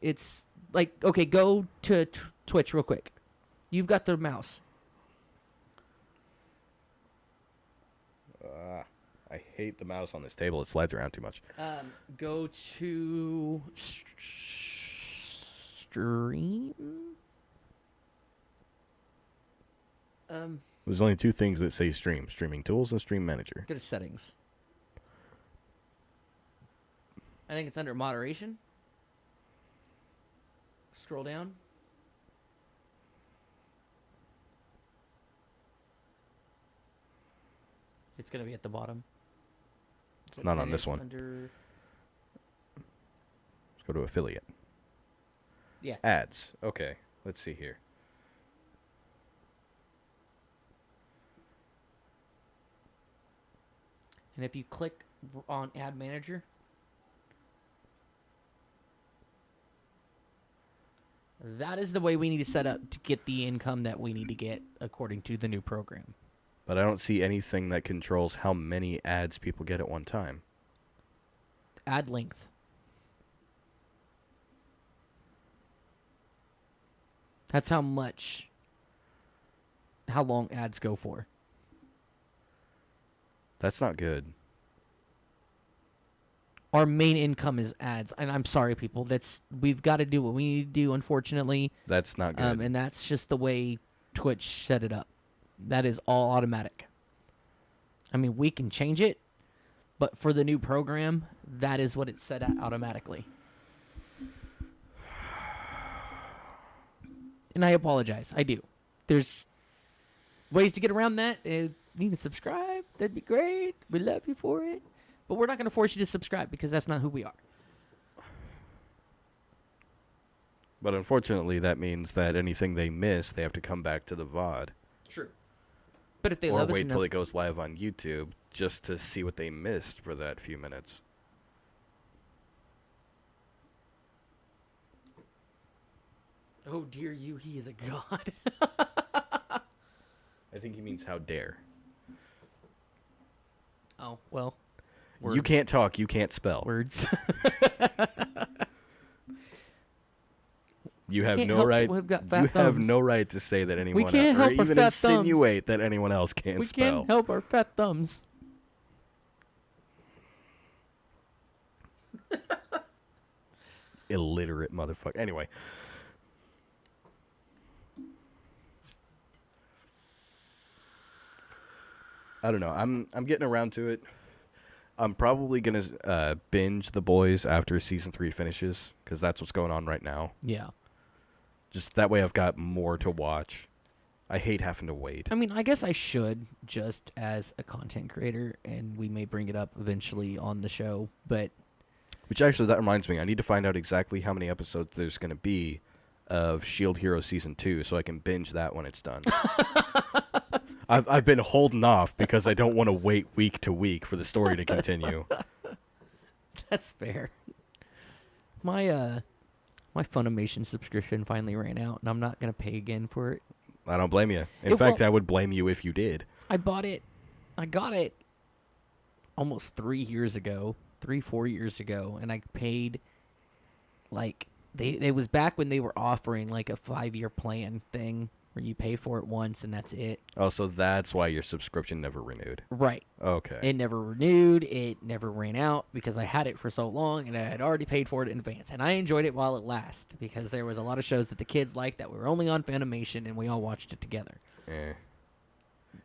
Speaker 2: like, okay, go to Twitch real quick. You've got the mouse.
Speaker 1: I hate the mouse on this table. It slides around too much.
Speaker 2: Go to stream.
Speaker 1: There's only 2 things that say stream: streaming tools and stream manager.
Speaker 2: Go to settings. I think it's under moderation. Scroll down. It's gonna be at the bottom.
Speaker 1: It's not on
Speaker 2: And
Speaker 1: this
Speaker 2: it's
Speaker 1: one.
Speaker 2: Under
Speaker 1: Let's go to affiliate.
Speaker 2: yeah.
Speaker 1: Ads. Okay. Let's see here.
Speaker 2: And if you click on Ad Manager, that is the way we need to set up to get the income that we need to get according to the new program.
Speaker 1: But I don't see anything that controls how many ads people get at one time.
Speaker 2: Ad length. That's how long ads go for.
Speaker 1: That's not good.
Speaker 2: Our main income is ads, and I'm sorry, people. We've got to do what we need to do. Unfortunately,
Speaker 1: That's not good.
Speaker 2: and that's just the way Twitch set it up. That is all automatic. I mean, we can change it, but for the new program, that is what it's set at automatically. And I apologize. I do. There's ways to get around that. You can subscribe. That'd be great. We love you for it. But we're not going to force you to subscribe because that's not who we are.
Speaker 1: But unfortunately, that means that anything they miss, they have to come back to the VOD.
Speaker 2: True. But if they
Speaker 1: Or
Speaker 2: love us
Speaker 1: wait till
Speaker 2: enough,
Speaker 1: it goes live on YouTube just to see what they missed for that few minutes.
Speaker 2: oh dear you, he is a god.
Speaker 1: I think he means how dare.
Speaker 2: Oh, well.
Speaker 1: You can't talk, you can't spell.
Speaker 2: Words.
Speaker 1: You have
Speaker 2: can't
Speaker 1: no
Speaker 2: help
Speaker 1: right.
Speaker 2: it, we've got fat
Speaker 1: You have
Speaker 2: thumbs.
Speaker 1: no right to say that anyone
Speaker 2: can't
Speaker 1: else, or
Speaker 2: help our
Speaker 1: even
Speaker 2: fat thumbs.
Speaker 1: insinuate that anyone else can't
Speaker 2: We
Speaker 1: spell.
Speaker 2: can't help our fat thumbs.
Speaker 1: Illiterate motherfucker. Anyway. I don't know. I'm getting around to it. I'm probably gonna binge The Boys after season 3 finishes because that's what's going on right now.
Speaker 2: Yeah.
Speaker 1: Just that way, I've got more to watch. I hate having to wait.
Speaker 2: I mean, I guess I should just as a content creator, and we may bring it up eventually on the show, but
Speaker 1: Which actually, that reminds me, I need to find out exactly how many episodes there's going to be of Shield Hero Season 2 so I can binge that when it's done. I've been holding off because I don't want to wait week to week for the story to continue.
Speaker 2: That's fair. My Funimation subscription finally ran out, and I'm not gonna pay again for it.
Speaker 1: I don't blame you. In
Speaker 2: It
Speaker 1: fact,
Speaker 2: won't-
Speaker 1: I would blame you if you did.
Speaker 2: I got it almost 4 years ago, and I paid like it was back when they were offering like a 5-year plan thing where you pay for it once and that's it.
Speaker 1: Oh, so that's why your subscription never renewed.
Speaker 2: Right.
Speaker 1: Okay.
Speaker 2: It never renewed. It never ran out because I had it for so long and I had already paid for it in advance. And I enjoyed it while it lasted because there was a lot of shows that the kids liked that were only on Funimation and we all watched it together.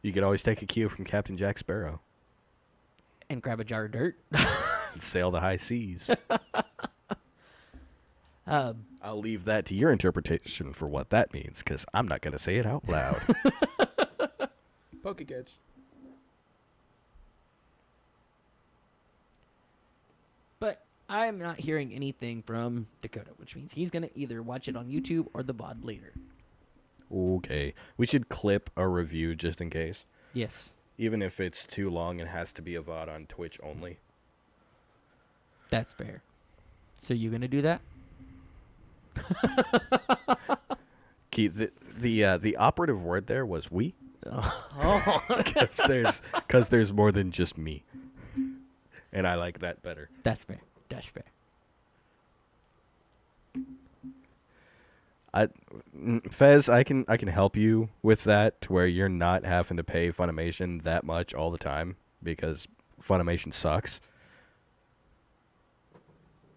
Speaker 1: You could always take a cue from Captain Jack Sparrow
Speaker 2: And grab a jar of dirt.
Speaker 1: and sail the high seas.
Speaker 2: Um,
Speaker 1: I'll leave that to your interpretation for what that means, because I'm not going to say it out loud. Poke catch.
Speaker 2: But I'm not hearing anything from Dakota, which means he's going to either watch it on YouTube or the VOD later.
Speaker 1: Okay. We should clip a review just in case.
Speaker 2: Yes,
Speaker 1: Even if it's too long and has to be a VOD on Twitch only.
Speaker 2: that's fair. So you going to do that?
Speaker 1: Keep the operative word there was we.
Speaker 2: Oh.
Speaker 1: Because there's more than just me. And I like that better.
Speaker 2: That's fair. That's fair.
Speaker 1: Fez, I can help you with that to where you're not having to pay Funimation that much all the time because Funimation sucks.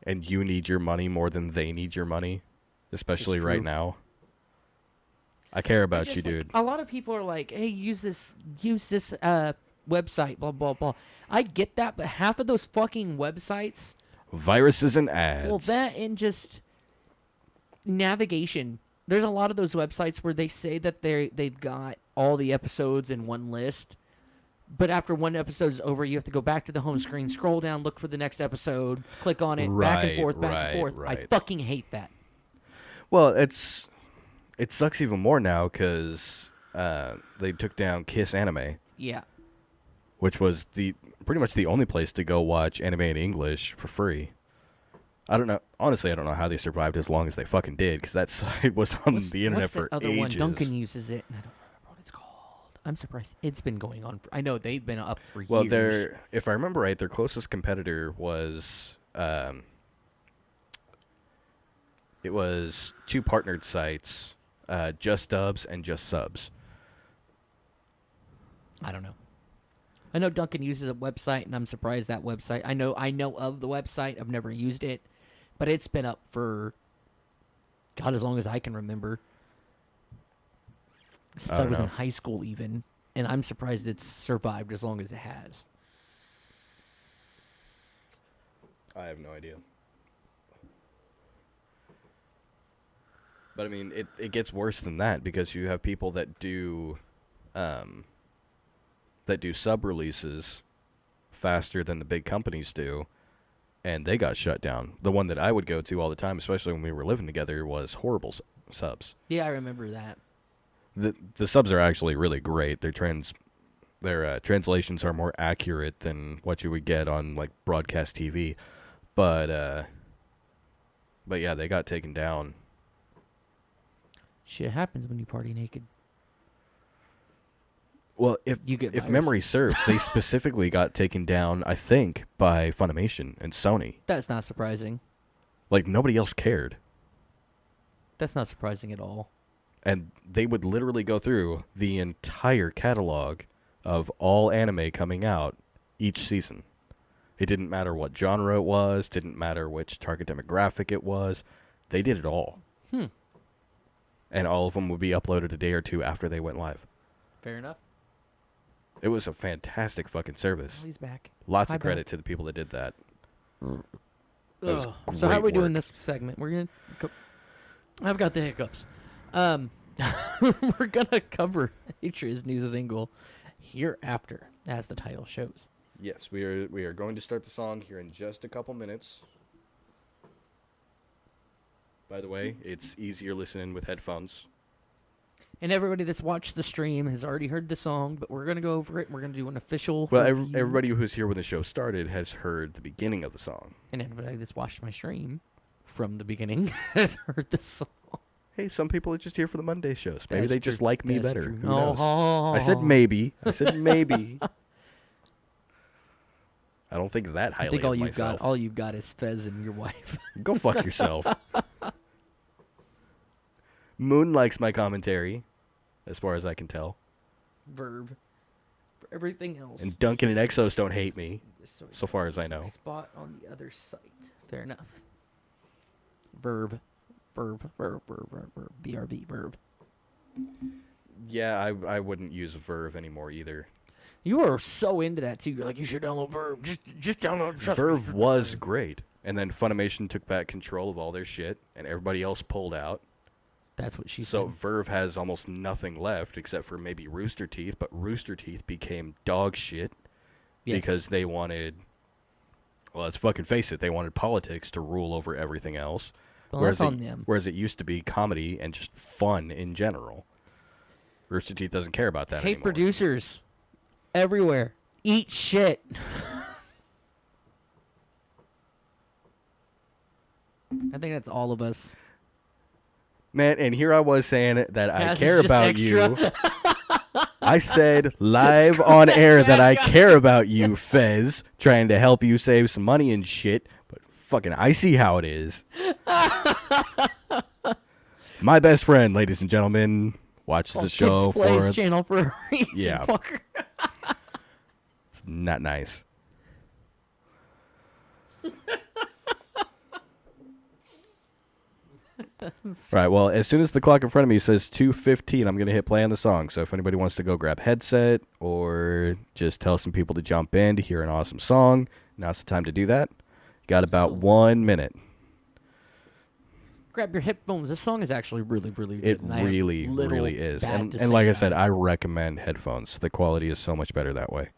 Speaker 1: And you need your money more than they need your money, especially
Speaker 2: This is
Speaker 1: right
Speaker 2: true.
Speaker 1: now. I care about
Speaker 2: Just,
Speaker 1: you,
Speaker 2: like,
Speaker 1: dude.
Speaker 2: a lot of people are like, "Hey, use this website, blah blah blah." I get that, but half of those fucking websites,
Speaker 1: Viruses and ads.
Speaker 2: well, that and just navigation. There's a lot of those websites where they say that they've got all the episodes in one list, but after one episode is over, you have to go back to the home screen, scroll down, look for the next episode, click on it, back and
Speaker 1: Right,
Speaker 2: forth, back and
Speaker 1: right,
Speaker 2: forth. I
Speaker 1: right.
Speaker 2: fucking hate that.
Speaker 1: Well, it sucks even more now because they took down Kiss Anime,
Speaker 2: Yeah.
Speaker 1: which was pretty much the only place to go watch anime in English for free. I don't know. Honestly, I don't know how they survived as long as they fucking did, because that site was on the internet
Speaker 2: what's
Speaker 1: for
Speaker 2: the other
Speaker 1: ages.
Speaker 2: one? Duncan uses it, and I don't remember what it's called. I'm surprised it's been going on. I know they've been up for
Speaker 1: Well,
Speaker 2: years.
Speaker 1: if I remember right, their closest competitor was it was two partnered sites, Just Dubs and Just Subs.
Speaker 2: I don't know. I know Duncan uses a website, and I'm surprised that website. I know of the website. I've never used it, but it's been up for God as long as I can remember. Since I
Speaker 1: don't
Speaker 2: was in
Speaker 1: know.
Speaker 2: high school, even, and I'm surprised it's survived as long as it has.
Speaker 1: I have no idea. But I mean, it gets worse than that because you have people that do sub releases faster than the big companies do, and they got shut down. The one that I would go to all the time, especially when we were living together, was Horrible Subs.
Speaker 2: Yeah, I remember that.
Speaker 1: The subs are actually really great. Their translations are more accurate than what you would get on like broadcast TV, but yeah, they got taken down.
Speaker 2: Shit happens when you party naked.
Speaker 1: Well, if
Speaker 2: You get
Speaker 1: if
Speaker 2: virus.
Speaker 1: memory serves, they specifically got taken down, I think, by Funimation and Sony.
Speaker 2: That's not surprising.
Speaker 1: Like nobody else cared,
Speaker 2: That's not surprising at all.
Speaker 1: and they would literally go through the entire catalog of all anime coming out each season. It didn't matter what genre it was, didn't matter which target demographic it was. They did it all. And all of them would be uploaded a day or two after they went live.
Speaker 2: Fair enough.
Speaker 1: It was a fantastic fucking service.
Speaker 2: Oh, he's back.
Speaker 1: Lots
Speaker 2: Hi,
Speaker 1: of credit to the people that did that. That was
Speaker 2: Ugh. So how are we
Speaker 1: great
Speaker 2: doing
Speaker 1: work.
Speaker 2: this segment? We're gonna. I've got the hiccups. We're gonna cover Atria's new single, "Hereafter," as the title shows.
Speaker 1: Yes, we are going to start the song here in just a couple minutes. By the way, it's easier listening with headphones.
Speaker 2: And everybody that's watched the stream has already heard the song, but we're going to go over it. We're going to do an official
Speaker 1: Well,
Speaker 2: review.
Speaker 1: everybody who was here when the show started has heard the beginning of the song.
Speaker 2: And everybody that's watched my stream from the beginning has heard the song.
Speaker 1: Hey, some people are just here for the Monday shows. Maybe
Speaker 2: That's
Speaker 1: they just
Speaker 2: true.
Speaker 1: like me
Speaker 2: That's
Speaker 1: better.
Speaker 2: true.
Speaker 1: Who knows? I said maybe. I said maybe. I don't think that highly
Speaker 2: I think all
Speaker 1: of
Speaker 2: you've
Speaker 1: myself.
Speaker 2: got, all you've got is Fez and your wife.
Speaker 1: Go fuck yourself. Moon likes my commentary, as far as I can tell.
Speaker 2: Verb. For everything else.
Speaker 1: And Duncan and Exos don't hate me,
Speaker 2: So
Speaker 1: so far as I know.
Speaker 2: Spot on the other site. Fair enough. Verb. Verb. Verb. Verb. Verb. Verb. VRV. Verb.
Speaker 1: Yeah, I wouldn't use Verve anymore either.
Speaker 2: You are so into that too. You're like, you should download Verb. Just download.
Speaker 1: Verve was great. And then Funimation took back control of all their shit, and everybody else pulled out.
Speaker 2: That's what she
Speaker 1: So
Speaker 2: said.
Speaker 1: Verve has almost nothing left except for maybe Rooster Teeth, but Rooster Teeth became dog shit
Speaker 2: Yes.
Speaker 1: because they wanted, well, let's fucking face it, they wanted politics to rule over everything else.
Speaker 2: Well, that's on them.
Speaker 1: Whereas it used to be comedy and just fun in general. Rooster Teeth doesn't care about that
Speaker 2: Hey,
Speaker 1: anymore.
Speaker 2: producers, everywhere, eat shit. I think that's all of us.
Speaker 1: Man, and here I was saying that I
Speaker 2: Yeah, this
Speaker 1: care
Speaker 2: is just
Speaker 1: about
Speaker 2: extra.
Speaker 1: you. I said live on air that I care about you, Fez, trying to help you save some money and shit. But fucking, I see how it is. My best friend, ladies and gentlemen, watches the show
Speaker 2: Kids Plays
Speaker 1: for.
Speaker 2: channel for a reason.
Speaker 1: Yeah.
Speaker 2: Fucker.
Speaker 1: It's not nice. Right, well, as soon as the clock in front of me says 2:15, I'm going to hit play on the song. So if anybody wants to go grab headset or just tell some people to jump in to hear an awesome song, now's the time to do that. Got about 1 minute.
Speaker 2: Grab your headphones. This song is actually really, really good.
Speaker 1: It
Speaker 2: and I have
Speaker 1: really,
Speaker 2: little
Speaker 1: really is.
Speaker 2: bad
Speaker 1: And
Speaker 2: to say
Speaker 1: like I
Speaker 2: about
Speaker 1: said,
Speaker 2: it.
Speaker 1: I recommend headphones. The quality is so much better that way.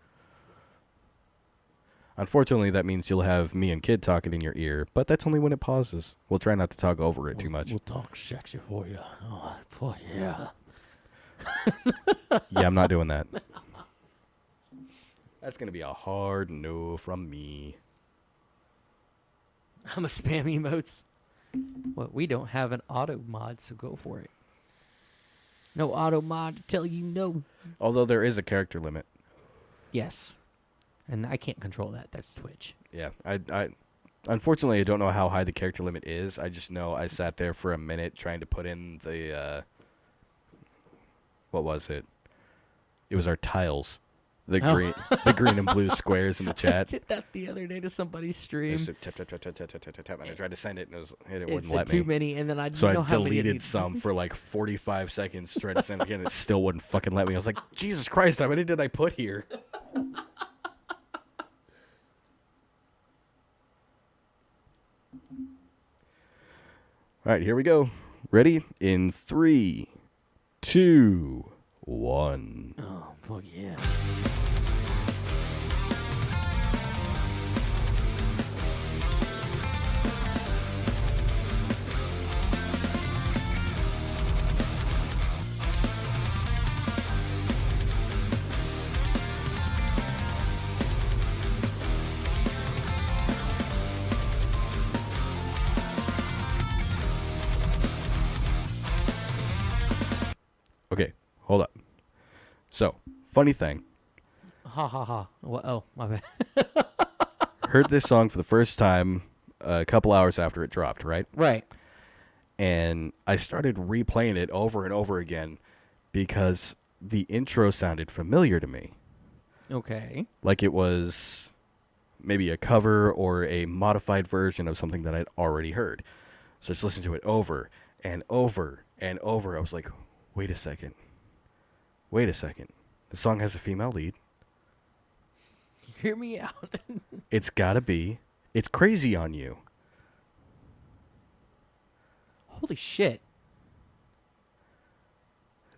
Speaker 1: Unfortunately, that means you'll have me and Kid talking in your ear, but that's only when it pauses. We'll try not to talk over it too much.
Speaker 2: We'll talk sexy for you. Oh, fuck yeah.
Speaker 1: Yeah, I'm not doing that. That's going to be a hard no from me.
Speaker 2: I'm a spam emotes. Well, we don't have an auto mod, so go for it. No auto mod to tell you no.
Speaker 1: Although there is a character limit.
Speaker 2: Yes. And I can't control that. That's Twitch.
Speaker 1: Yeah, I unfortunately I don't know how high the character limit is. I just know I sat there for a minute trying to put in the what was it? It was our tiles. The green and blue squares in the
Speaker 2: I
Speaker 1: chat.
Speaker 2: did that the other day to somebody's
Speaker 1: I
Speaker 2: stream.
Speaker 1: just tap, tap, tap, tap, tap, tap, tap, tap, and I tried to send it and it
Speaker 2: It
Speaker 1: wouldn't
Speaker 2: said
Speaker 1: let
Speaker 2: too
Speaker 1: me.
Speaker 2: many, and then I didn't
Speaker 1: So
Speaker 2: know
Speaker 1: I
Speaker 2: how many.
Speaker 1: deleted some for like 45 seconds, tried to send it again, it still wouldn't fucking let me. I was like, Jesus Christ, how many did I put here? All right, here we go. Ready? In 3, 2, 1.
Speaker 2: Oh, fuck yeah.
Speaker 1: Okay, hold up. So, funny thing.
Speaker 2: Ha ha ha. What? Oh, my bad.
Speaker 1: Heard this song for the first time a couple hours after it dropped, right?
Speaker 2: Right.
Speaker 1: And I started replaying it over and over again because the intro sounded familiar to me.
Speaker 2: Okay.
Speaker 1: Like it was maybe a cover or a modified version of something that I'd already heard. So I just listened to it over and over and over. I was like, wait a second. Wait a second. The song has a female lead.
Speaker 2: Hear me out.
Speaker 1: It's gotta be. It's Crazy on You.
Speaker 2: Holy shit.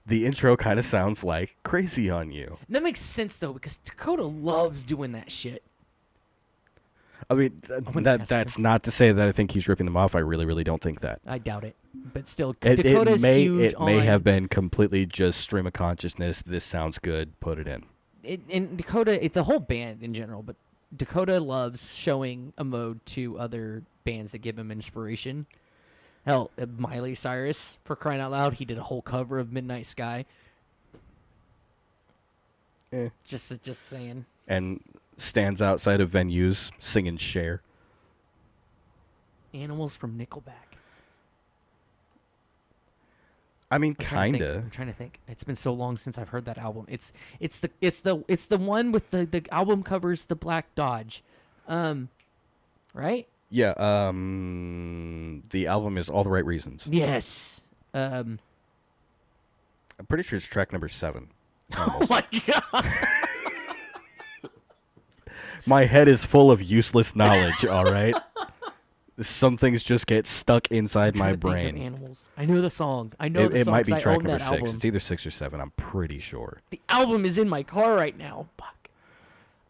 Speaker 1: The intro kind of sounds like Crazy on You.
Speaker 2: That makes sense though, because Dakota loves doing that shit.
Speaker 1: I mean,
Speaker 2: gonna ask
Speaker 1: that's not to say that I think he's ripping them off. I really, really don't think that.
Speaker 2: I doubt it. but still,
Speaker 1: It
Speaker 2: Dakota's
Speaker 1: may
Speaker 2: huge.
Speaker 1: it may have been completely just stream of consciousness. This sounds good. Put it in.
Speaker 2: In Dakota, it's the whole band in general, but Dakota loves showing a mode to other bands that give him inspiration. Hell, Miley Cyrus, for crying out loud, he did a whole cover of Midnight Sky. Just saying.
Speaker 1: And stands outside of venues singing Cher.
Speaker 2: Animals from Nickelback.
Speaker 1: I mean,
Speaker 2: I'm
Speaker 1: kinda.
Speaker 2: trying to think. It's been so long since I've heard that album. It's the one with the album covers the black Dodge, right?
Speaker 1: Yeah. The album is All the Right Reasons.
Speaker 2: Yes.
Speaker 1: I'm pretty sure it's track number 7.
Speaker 2: Oh my god.
Speaker 1: My head is full of useless knowledge. All right. Some things just get stuck inside my brain.
Speaker 2: Animals. I know the song. I know the
Speaker 1: It
Speaker 2: song.
Speaker 1: might be
Speaker 2: 'cause I
Speaker 1: track
Speaker 2: own
Speaker 1: number
Speaker 2: that
Speaker 1: 6.
Speaker 2: album.
Speaker 1: It's either 6 or 7. I'm pretty sure.
Speaker 2: The album is in my car right now. Fuck.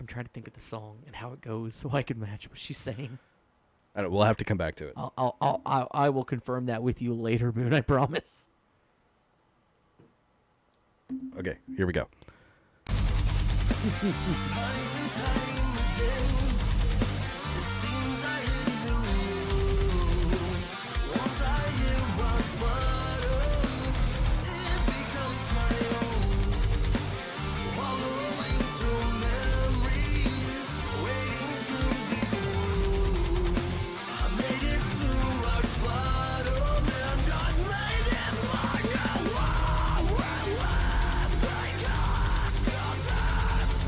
Speaker 2: I'm trying to think of the song and how it goes so I can match what she's saying.
Speaker 1: We'll have to come back to it.
Speaker 2: I will confirm that with you later, Moon. I promise.
Speaker 1: Okay, here we go.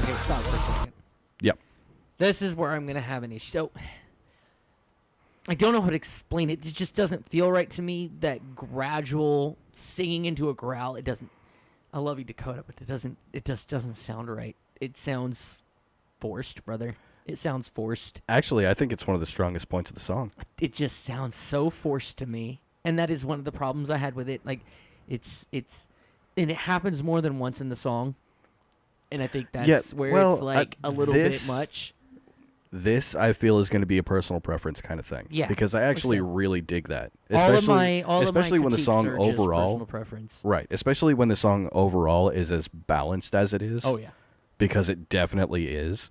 Speaker 2: Okay, stop for a second.
Speaker 1: Yep.
Speaker 2: This is where I'm going to have an issue. So, I don't know how to explain it. It just doesn't feel right to me, that gradual singing into a growl. It doesn't. I love you, Dakota, but it just doesn't sound right. It sounds forced, brother. It sounds forced.
Speaker 1: Actually, I think it's one of the strongest points of the song.
Speaker 2: It just sounds so forced to me. And that is one of the problems I had with it. Like, it's and it happens more than once in the song. And I think that's where it's like a little bit much.
Speaker 1: This, I feel, is going to be a personal preference kind of thing.
Speaker 2: Yeah.
Speaker 1: Because I actually really dig that.
Speaker 2: Especially
Speaker 1: When the song overall,
Speaker 2: personal preference.
Speaker 1: right, especially when the song overall is as balanced as it is.
Speaker 2: Oh, yeah.
Speaker 1: Because it definitely is.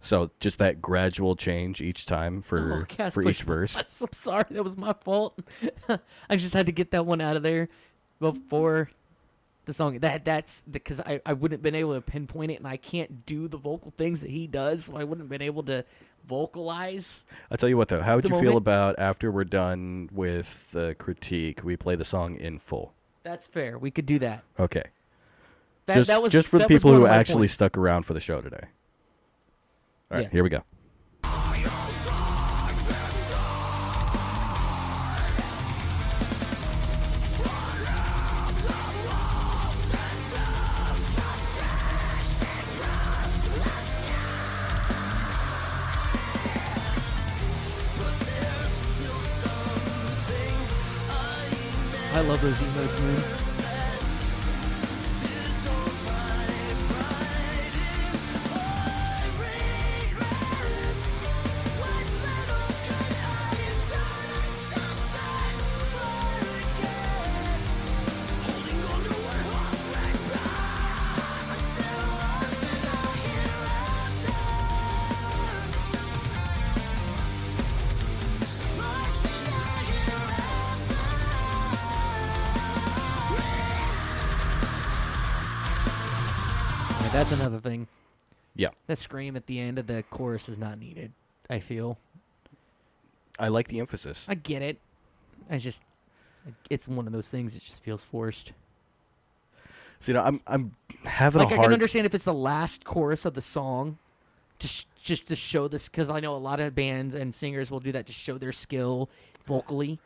Speaker 1: So just that gradual change each time for each verse.
Speaker 2: I'm sorry, that was my fault. I just had to get that one out of there before the song. That's because I wouldn't have been able to pinpoint it, and I can't do the vocal things that he does, so I wouldn't have been able to vocalize.
Speaker 1: I'll tell you what, though. How would
Speaker 2: the
Speaker 1: you feel
Speaker 2: moment.
Speaker 1: about after we're done with the critique, we play the song in full?
Speaker 2: That's fair. We could do that.
Speaker 1: Okay.
Speaker 2: That was
Speaker 1: just for the
Speaker 2: that was
Speaker 1: people
Speaker 2: one
Speaker 1: who
Speaker 2: of my
Speaker 1: actually
Speaker 2: points.
Speaker 1: stuck around for the show today. All right,
Speaker 2: Yeah.
Speaker 1: here we go.
Speaker 2: I love those emotes, man. That's another thing.
Speaker 1: Yeah.
Speaker 2: That scream at the end of the chorus is not needed, I feel.
Speaker 1: I like the emphasis.
Speaker 2: I get it. It's one of those things that just feels forced.
Speaker 1: So, I'm having
Speaker 2: Like,
Speaker 1: a
Speaker 2: I
Speaker 1: hard...
Speaker 2: can understand if it's the last chorus of the song, just to show this, because I know a lot of bands and singers will do that to show their skill vocally.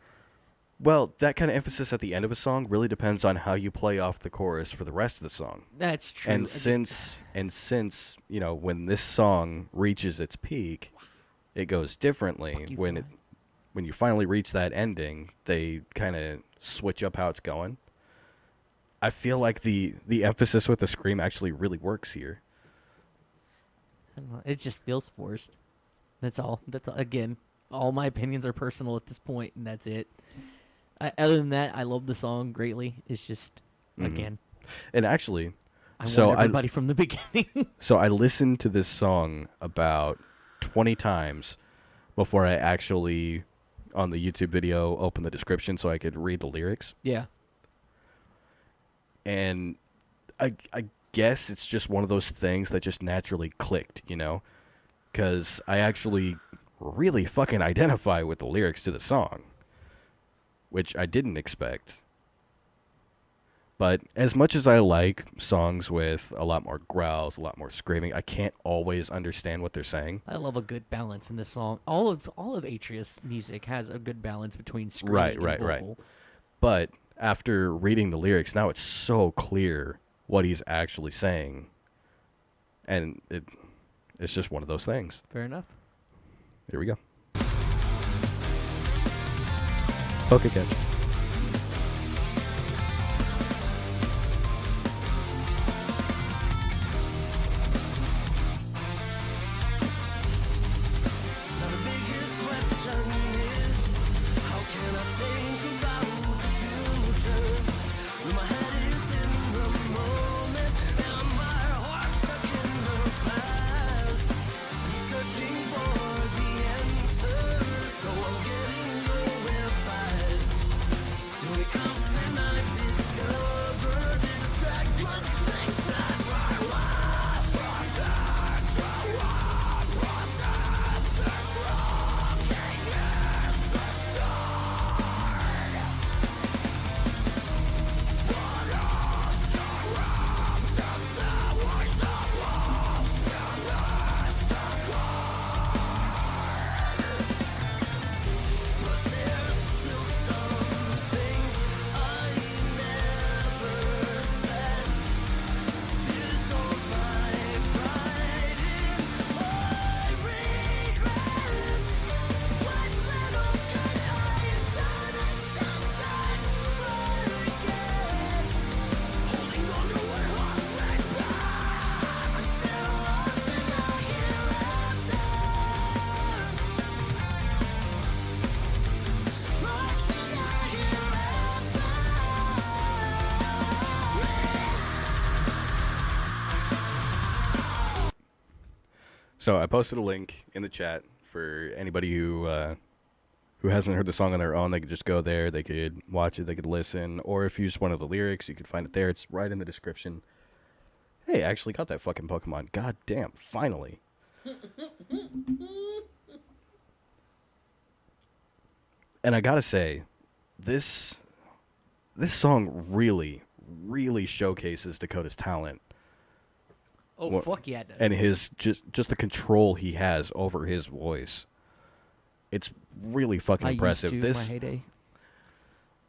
Speaker 1: Well, that kind of emphasis at the end of a song really depends on how you play off the chorus for the rest of the song.
Speaker 2: That's true.
Speaker 1: And since when this song reaches its peak, it goes differently. When you finally reach that ending, they kind of switch up how it's going. I feel like the emphasis with the scream actually really works here.
Speaker 2: I don't know, it just feels forced. That's all. Again, all my opinions are personal at this point, and that's it. Other than that, I love the song greatly. It's just again,
Speaker 1: And actually,
Speaker 2: I
Speaker 1: So
Speaker 2: want
Speaker 1: I-
Speaker 2: everybody from the beginning.
Speaker 1: so I listened to this song about 20 times before I actually, on the YouTube video, opened the description so I could read the lyrics.
Speaker 2: Yeah.
Speaker 1: And I guess it's just one of those things that just naturally clicked, you know? Because I actually really fucking identify with the lyrics to the song, which I didn't expect. But as much as I like songs with a lot more growls, a lot more screaming, I can't always understand what they're saying.
Speaker 2: I love a good balance in this song. All of Atria's music has a good balance between screaming
Speaker 1: Right,
Speaker 2: and
Speaker 1: right, right.
Speaker 2: vocal.
Speaker 1: But after reading the lyrics, now it's so clear what he's actually saying. And it's just one of those things.
Speaker 2: Fair enough.
Speaker 1: Here we go. Okay, catch. So I posted a link in the chat for anybody who hasn't heard the song on their own. They could just go there. They could watch it. They could listen. Or if you just wanted the lyrics, you could find it there. It's right in the description. Hey, I actually got that fucking Pokemon. God damn, finally. And I gotta say, this song really, really showcases Dakota's talent.
Speaker 2: Oh,
Speaker 1: What-
Speaker 2: fuck yeah, it does.
Speaker 1: And his just the control he has over his voice. It's really fucking
Speaker 2: I
Speaker 1: impressive.
Speaker 2: used to in my heyday.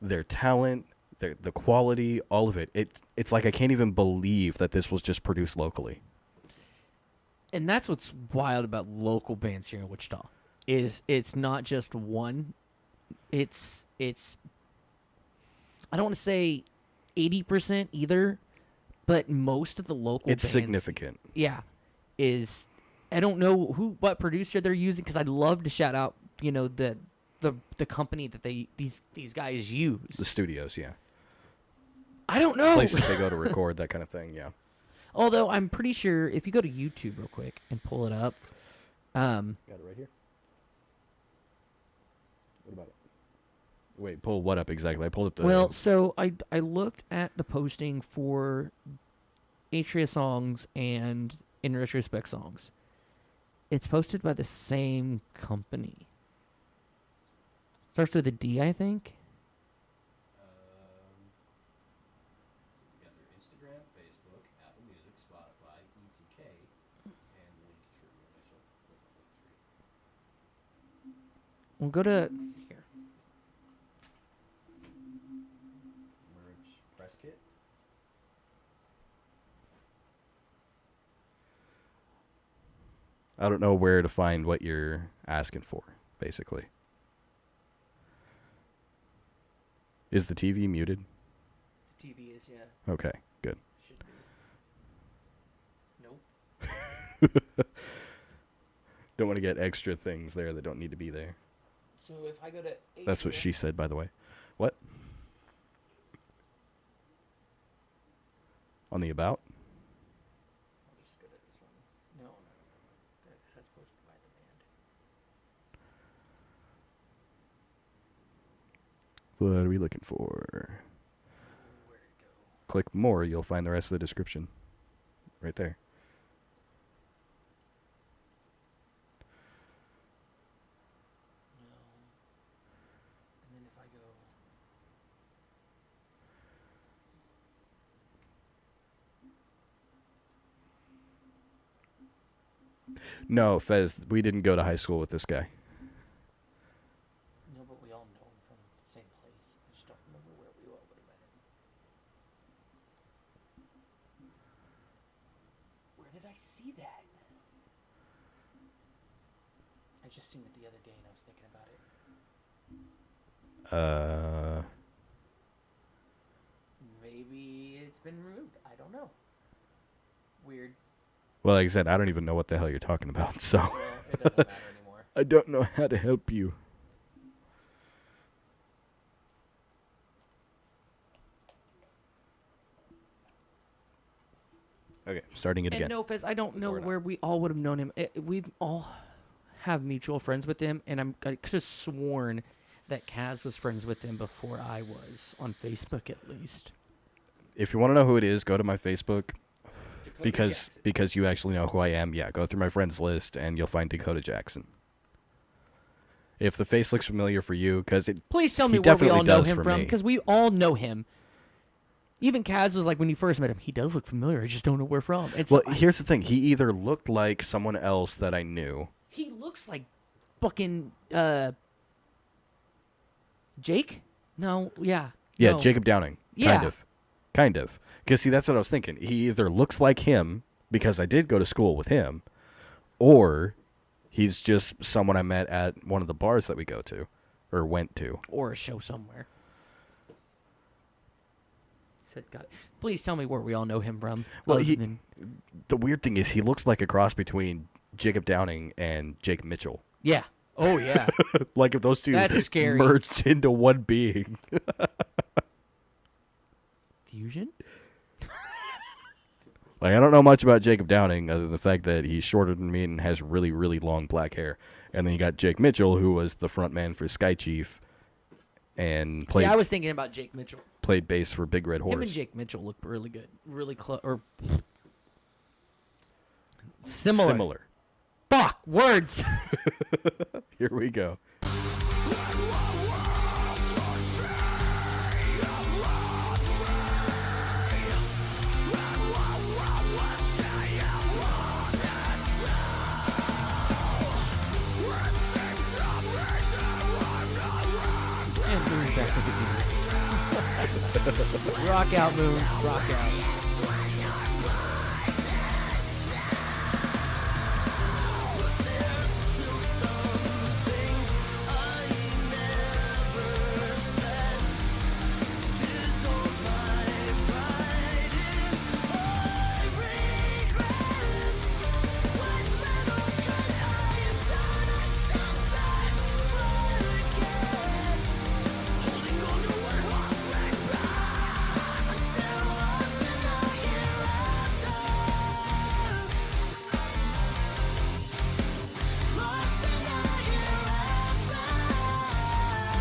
Speaker 1: Their talent, the quality, all of it. It's like I can't even believe that this was just produced locally.
Speaker 2: And that's what's wild about local bands here in Wichita. Is it's not just one. It's I don't want to say 80% either, but most of the local
Speaker 1: It's
Speaker 2: bands,
Speaker 1: significant.
Speaker 2: yeah, is I don't know what producer they're using because I'd love to shout out the company that these guys use.
Speaker 1: The studios, yeah.
Speaker 2: I don't know.
Speaker 1: Places they go to record, that kind of thing, yeah.
Speaker 2: Although I'm pretty sure if you go to YouTube real quick and pull it up,
Speaker 1: Got it right here. What about it? Wait, pull what up exactly? I pulled up the...
Speaker 2: well, so I looked at the posting for Atria songs and In Retrospect songs. It's posted by the same company. Starts with a D, I think.
Speaker 1: You got their Instagram, Facebook, Apple Music, Spotify, ETK, and Linktree.
Speaker 2: We'll go to here.
Speaker 1: Merge press kit. I don't know where to find what you're asking for, basically. Is the TV muted?
Speaker 2: TV is, yeah.
Speaker 1: Okay, good.
Speaker 2: Should be. Nope.
Speaker 1: Don't want to get extra things there that don't need to be there.
Speaker 2: So if I go to
Speaker 1: That's what
Speaker 2: Atria-
Speaker 1: she said, by the way. What? On the about?
Speaker 2: I'll just go to this one. No. That's posted by the band.
Speaker 1: What are we looking for?
Speaker 2: Where'd it go?
Speaker 1: Click more, you'll find the rest of the description. Right there.
Speaker 2: No. And then if I go...
Speaker 1: No, Fez, we didn't go to high school with this guy.
Speaker 2: No, but we all know him from the same place. I just don't remember where we all would have met him. Where did I see that? I just seen it the other day and I was thinking about it. Maybe it's been removed. I don't know. Weird.
Speaker 1: Well, like I said, I don't even know what the hell you're talking about, so
Speaker 2: Well, it doesn't matter anymore.
Speaker 1: I don't know how to help you. Okay, starting it
Speaker 2: And
Speaker 1: again.
Speaker 2: no, Fez, I don't know
Speaker 1: Or not.
Speaker 2: where we all would have known him. We've all have mutual friends with him, and I could have sworn that Kaz was friends with him before I was, on Facebook at least.
Speaker 1: If you want to know who it is, go to my Facebook. Because you actually know who I am, yeah, go through my friends list and you'll find Dakota Jackson. If the face looks familiar for you, because it
Speaker 2: Please tell
Speaker 1: he
Speaker 2: me where we
Speaker 1: definitely
Speaker 2: all know
Speaker 1: does
Speaker 2: him
Speaker 1: for
Speaker 2: from,
Speaker 1: me.
Speaker 2: because we all know him. Even Kaz was like, when you first met him, he does look familiar. I just don't know where from. And so
Speaker 1: well, here's the thing: he either looked like someone else that I knew.
Speaker 2: he looks like fucking Jake. No, yeah,
Speaker 1: Yeah,
Speaker 2: no.
Speaker 1: Jacob Downing.
Speaker 2: Yeah.
Speaker 1: Kind of. Because see, that's what I was thinking. He either looks like him because I did go to school with him, or he's just someone I met at one of the bars that we go to, or went to.
Speaker 2: or a show somewhere. Said, God, please tell me where we all know him from.
Speaker 1: Well,
Speaker 2: other
Speaker 1: he-
Speaker 2: than-
Speaker 1: The weird thing is, he looks like a cross between Jacob Downing and Jake Mitchell.
Speaker 2: yeah. Oh yeah.
Speaker 1: Like if those two
Speaker 2: That's scary.
Speaker 1: merged into one being.
Speaker 2: Fusion.
Speaker 1: Like, I don't know much about Jacob Downing other than the fact that he's shorter than me and has really, really long black hair. And then you got Jake Mitchell, who was the front man for Sky Chief and
Speaker 2: See, I was thinking about Jake Mitchell.
Speaker 1: played bass for Big Red Horse.
Speaker 2: Him and Jake Mitchell look really good, really close, or similar. Fuck words.
Speaker 1: Here we go.
Speaker 2: And Moon's back with the beats. Rock out, Moon. Rock out.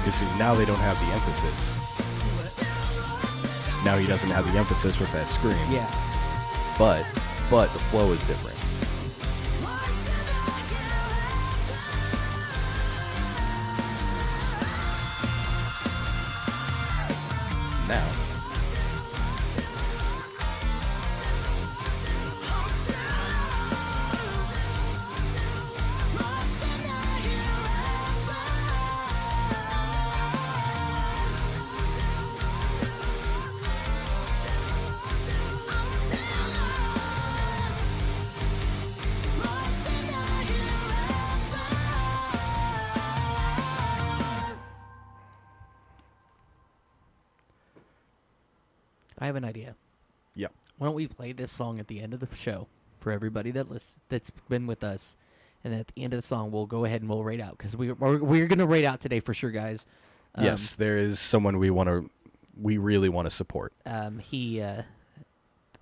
Speaker 1: You see, now they don't have the emphasis. Now he doesn't have the emphasis with that scream.
Speaker 2: Yeah.
Speaker 1: But the flow is different. Now.
Speaker 2: I have an idea.
Speaker 1: Yep.
Speaker 2: Why don't we play this song at the end of the show for everybody that's been with us, and at the end of the song we'll go ahead and we'll rate out because we're gonna rate out today for sure, guys.
Speaker 1: Yes, there is someone we really want to support.
Speaker 2: He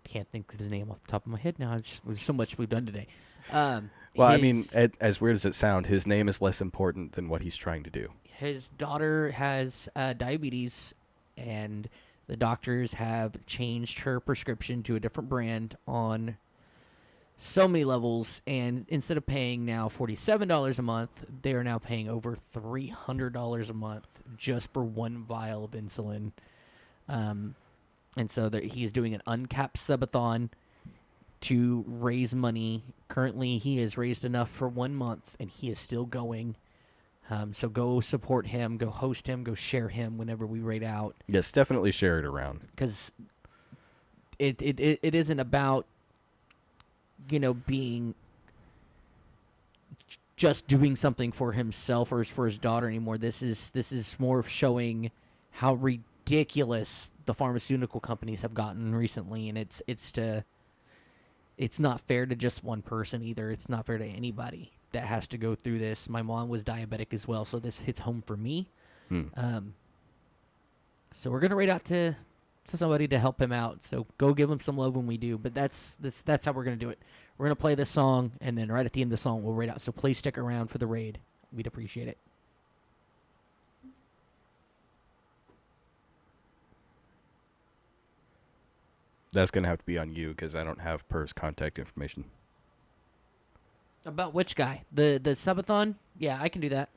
Speaker 2: can't think of his name off the top of my head now. There's so much we've done today.
Speaker 1: Well, I mean, as weird as it sounds, his name is less important than what he's trying to do.
Speaker 2: his daughter has diabetes, and the doctors have changed her prescription to a different brand on so many levels. And instead of paying now $47 a month, they are now paying over $300 a month just for one vial of insulin. And so he's doing an uncapped subathon to raise money. Currently, he has raised enough for 1 month, and he is still going. So go support him, go host him, go share him whenever we raid out.
Speaker 1: Yes, definitely share it around.
Speaker 2: Because it isn't about, being just doing something for himself or for his daughter anymore. This is more of showing how ridiculous the pharmaceutical companies have gotten recently, and it's not fair to just one person either. It's not fair to anybody that has to go through this. My mom was diabetic as well, so this hits home for me. So we're gonna raid out to somebody to help him out. So go give him some love when we do. But that's how we're gonna do it. We're gonna play this song, and then right at the end of the song we'll raid out. So please stick around for the raid. We'd appreciate it.
Speaker 1: That's going to have to be on you because I don't have Per's contact information.
Speaker 2: About which guy? The subathon? Yeah, I can do that.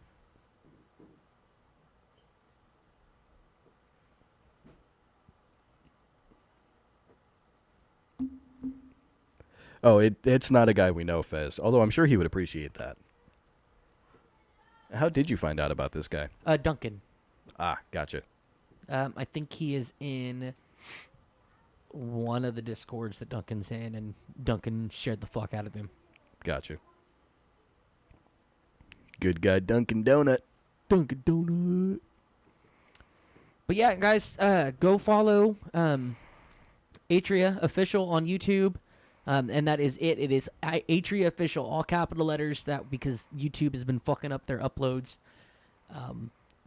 Speaker 1: Oh, it's not a guy we know, Fez. Although I'm sure he would appreciate that. How did you find out about this guy?
Speaker 2: Duncan.
Speaker 1: Ah, gotcha.
Speaker 2: I think he is in one of the Discords that Duncan's in, and Duncan shared the fuck out of him.
Speaker 1: Gotcha. Good guy, Dunkin' Donut.
Speaker 2: Dunkin' Donut. But yeah, guys, go follow Atria Official on YouTube. And that is it. It is Atria Official, all capital letters, that because YouTube has been fucking up their uploads,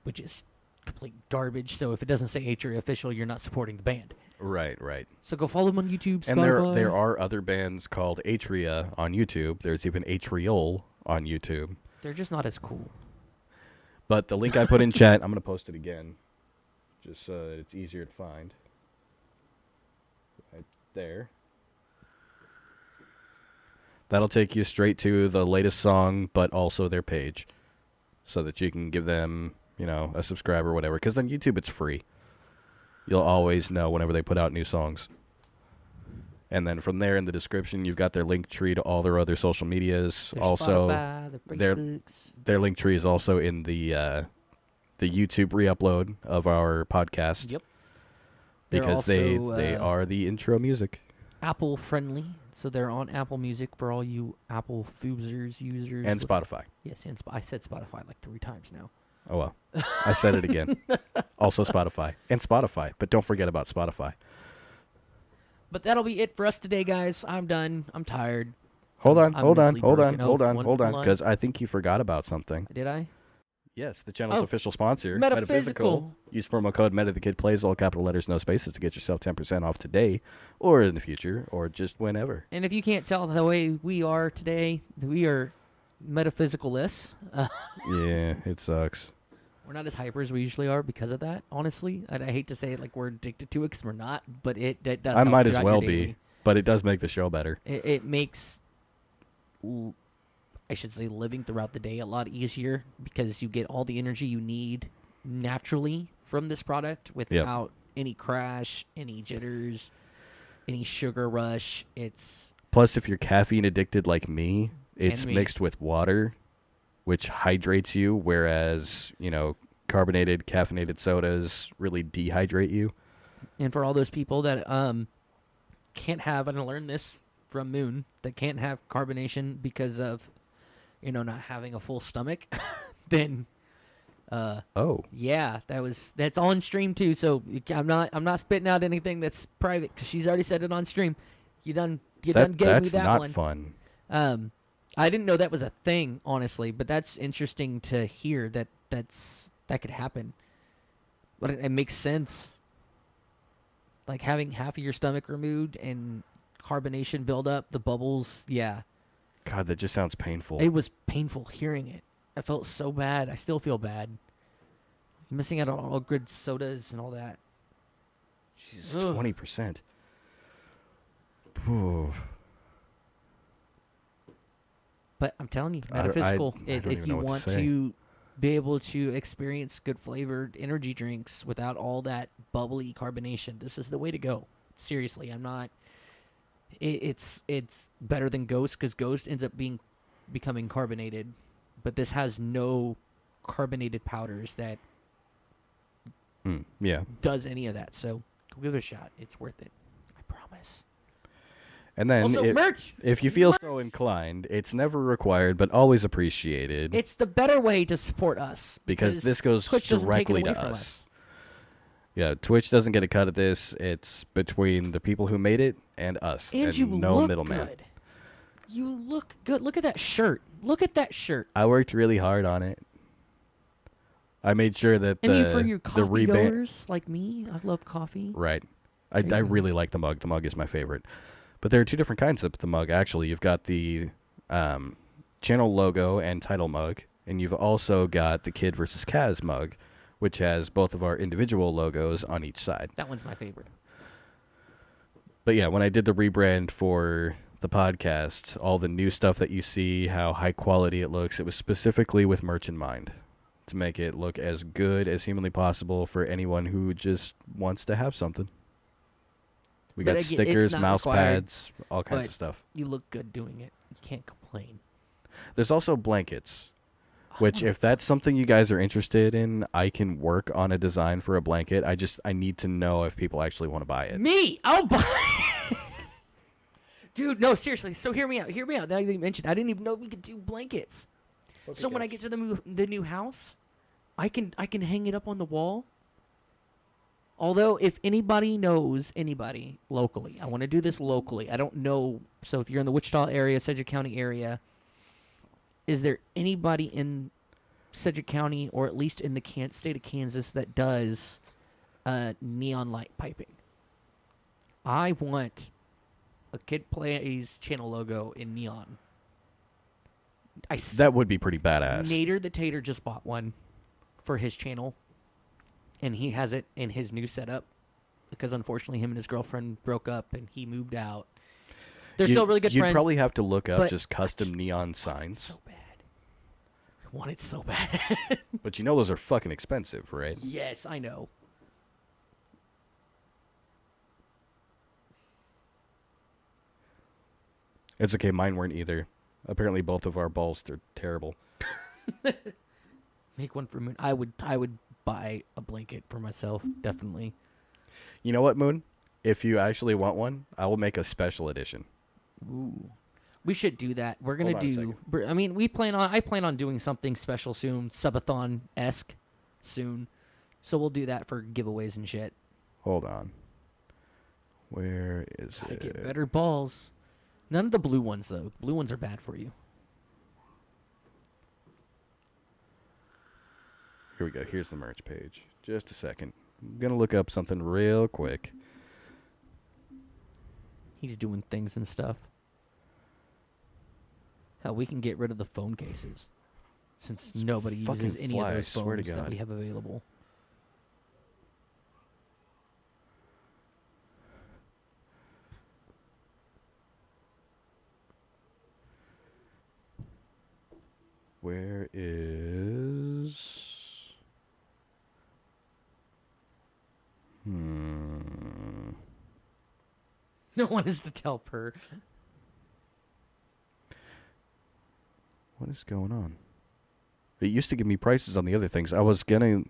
Speaker 2: which is complete garbage. So if it doesn't say Atria Official, you're not supporting the band.
Speaker 1: Right.
Speaker 2: So go follow them on YouTube, Spotify.
Speaker 1: And there are other bands called Atria on YouTube. There's even Atriol on YouTube.
Speaker 2: They're just not as cool.
Speaker 1: But the link I put in chat, I'm going to post it again, just so that it's easier to find. Right there. That'll take you straight to the latest song, but also their page, so that you can give them, a subscribe or whatever. Because on YouTube, it's free. You'll always know whenever they put out new songs. And then from there in the description, you've got their link tree to all their other social medias.
Speaker 2: Their
Speaker 1: also,
Speaker 2: Spotify,
Speaker 1: their link tree is also in the YouTube re-upload of our podcast.
Speaker 2: Yep.
Speaker 1: Because they are the intro music.
Speaker 2: Apple friendly, so they're on Apple Music for all you Apple users.
Speaker 1: And Spotify.
Speaker 2: Yes, and I said Spotify like 3 times now.
Speaker 1: Oh, well. I said it again. Also Spotify. And Spotify. But don't forget about Spotify.
Speaker 2: But that'll be it for us today, guys. I'm done. I'm tired.
Speaker 1: Hold on.
Speaker 2: mentally broken. Hold on.
Speaker 1: Because I think you forgot about something.
Speaker 2: Did I?
Speaker 1: Yes, the channel's official sponsor,
Speaker 2: Metaphysical.
Speaker 1: Use promo code METATHEKIDPLAYS, all capital letters, no spaces, to get yourself 10% off today, or in the future, or just whenever.
Speaker 2: And if you can't tell the way we are today, we are metaphysicalist.
Speaker 1: Yeah, it sucks.
Speaker 2: We're not as hyper as we usually are because of that, honestly. I hate to say it like we're addicted to it because we're not, but it does.
Speaker 1: I might as
Speaker 2: throughout
Speaker 1: well
Speaker 2: your day.
Speaker 1: be, but it does make the show better.
Speaker 2: It makes, I should say, living throughout the day a lot easier because you get all the energy you need naturally from this product without any crash, any jitters, any sugar rush.
Speaker 1: Plus, if you're caffeine addicted like me, it's mixed with water, which hydrates you, whereas, carbonated, caffeinated sodas really dehydrate you.
Speaker 2: And for all those people that can't have, and I learned this from Moon, that can't have carbonation because of, not having a full stomach, then yeah, that's on stream too. So I'm not spitting out anything that's private because she's already said it on stream. You done gave me that
Speaker 1: that's not
Speaker 2: one.
Speaker 1: fun.
Speaker 2: I didn't know that was a thing, honestly, but that's interesting to hear that could happen. But it makes sense. Like having half of your stomach removed and carbonation build up, the bubbles, yeah.
Speaker 1: God, that just sounds painful.
Speaker 2: It was painful hearing it. I felt so bad. I still feel bad. You're missing out on all good sodas and all that.
Speaker 1: Jesus,
Speaker 2: Ugh.
Speaker 1: 20%. Ooh.
Speaker 2: But I'm telling you,
Speaker 1: I
Speaker 2: metaphysical.
Speaker 1: don't
Speaker 2: if
Speaker 1: even
Speaker 2: you
Speaker 1: know what to
Speaker 2: want
Speaker 1: say.
Speaker 2: to be able to experience good flavored energy drinks without all that bubbly carbonation, this is the way to go. Seriously, I'm not. It's better than Ghost because Ghost ends up becoming carbonated, but this has no carbonated powders that
Speaker 1: Yeah.
Speaker 2: does any of that. So go give it a shot. It's worth it. I promise.
Speaker 1: And then
Speaker 2: Also, merch.
Speaker 1: if you feel so inclined, it's never required but always appreciated.
Speaker 2: It's the better way to support us
Speaker 1: because this goes
Speaker 2: Twitch doesn't take it
Speaker 1: directly
Speaker 2: away
Speaker 1: to
Speaker 2: from
Speaker 1: us. Yeah, Twitch doesn't get a cut of this. It's between the people who made it and us.
Speaker 2: And you
Speaker 1: no
Speaker 2: look
Speaker 1: middleman.
Speaker 2: good. You look good. Look at that shirt. Look at that shirt.
Speaker 1: I worked really hard on it. I made sure that
Speaker 2: And for your
Speaker 1: the
Speaker 2: coffee
Speaker 1: reband.
Speaker 2: goers like me, I love coffee.
Speaker 1: Right. I
Speaker 2: There you go.
Speaker 1: really like the mug. The mug is my favorite. But there are two different kinds of the mug, actually. You've got the channel logo and title mug, and you've also got the Kid vs. Kaz mug, which has both of our individual logos on each side.
Speaker 2: That one's my favorite.
Speaker 1: But yeah, when I did the rebrand for the podcast, all the new stuff that you see, how high quality it looks, it was specifically with merch in mind to make it look as good as humanly possible for anyone who just wants to have something. We
Speaker 2: But
Speaker 1: got
Speaker 2: again, it's
Speaker 1: stickers,
Speaker 2: not
Speaker 1: mouse
Speaker 2: required,
Speaker 1: pads, all kinds
Speaker 2: but-
Speaker 1: of stuff.
Speaker 2: You look good doing it. You can't complain.
Speaker 1: There's also blankets,
Speaker 2: I
Speaker 1: which
Speaker 2: wanna-
Speaker 1: if that's something you guys are interested in, I can work on a design for a blanket. I need to know if people actually want to buy it.
Speaker 2: Me, I'll buy. Dude, no, seriously. So hear me out. Hear me out. Now that you mentioned, I didn't even know we could do blankets. So when I get to the new house, I can hang it up on the wall. Although, if anybody knows anybody locally, I want to do this locally. I don't know. So if you're in the Wichita area, Sedgwick County area, is there anybody in Sedgwick County or at least in the state of Kansas that does neon light piping? I want a Kid Plays channel logo in neon.
Speaker 1: That would be pretty badass.
Speaker 2: Nader the Tater just bought one for his channel, and he has it in his new setup because unfortunately him and his girlfriend broke up and he moved out. They're still really good
Speaker 1: You'd
Speaker 2: friends.
Speaker 1: probably have to look up
Speaker 2: but
Speaker 1: just custom neon signs.
Speaker 2: So bad. I want it so bad.
Speaker 1: But you know those are fucking expensive, right?
Speaker 2: Yes, I know.
Speaker 1: It's okay, mine weren't either. Apparently both of our balls are terrible.
Speaker 2: Make one for Moon. I would buy a blanket for myself, definitely.
Speaker 1: You know what, Moon? If you actually want one, I will make a special edition.
Speaker 2: Ooh. We should do that. We're gonna
Speaker 1: Hold on a
Speaker 2: do. I mean, I plan on doing something special soon, subathon-esque soon. So we'll do that for giveaways and shit.
Speaker 1: Hold on. Where is
Speaker 2: Gotta
Speaker 1: it?
Speaker 2: get better balls. None of the blue ones though. Blue ones are bad for you.
Speaker 1: Here we go. Here's the merch page. Just a second. I'm gonna look up something real quick.
Speaker 2: He's doing things and stuff. Hell, we can get rid of the phone cases since nobody
Speaker 1: fucking
Speaker 2: uses any
Speaker 1: fly,
Speaker 2: of
Speaker 1: I
Speaker 2: those
Speaker 1: swear to
Speaker 2: phones that
Speaker 1: God.
Speaker 2: we have available.
Speaker 1: Where is...
Speaker 2: No one is to tell per.
Speaker 1: What is going on? It used to give me prices on the other things. I was gonna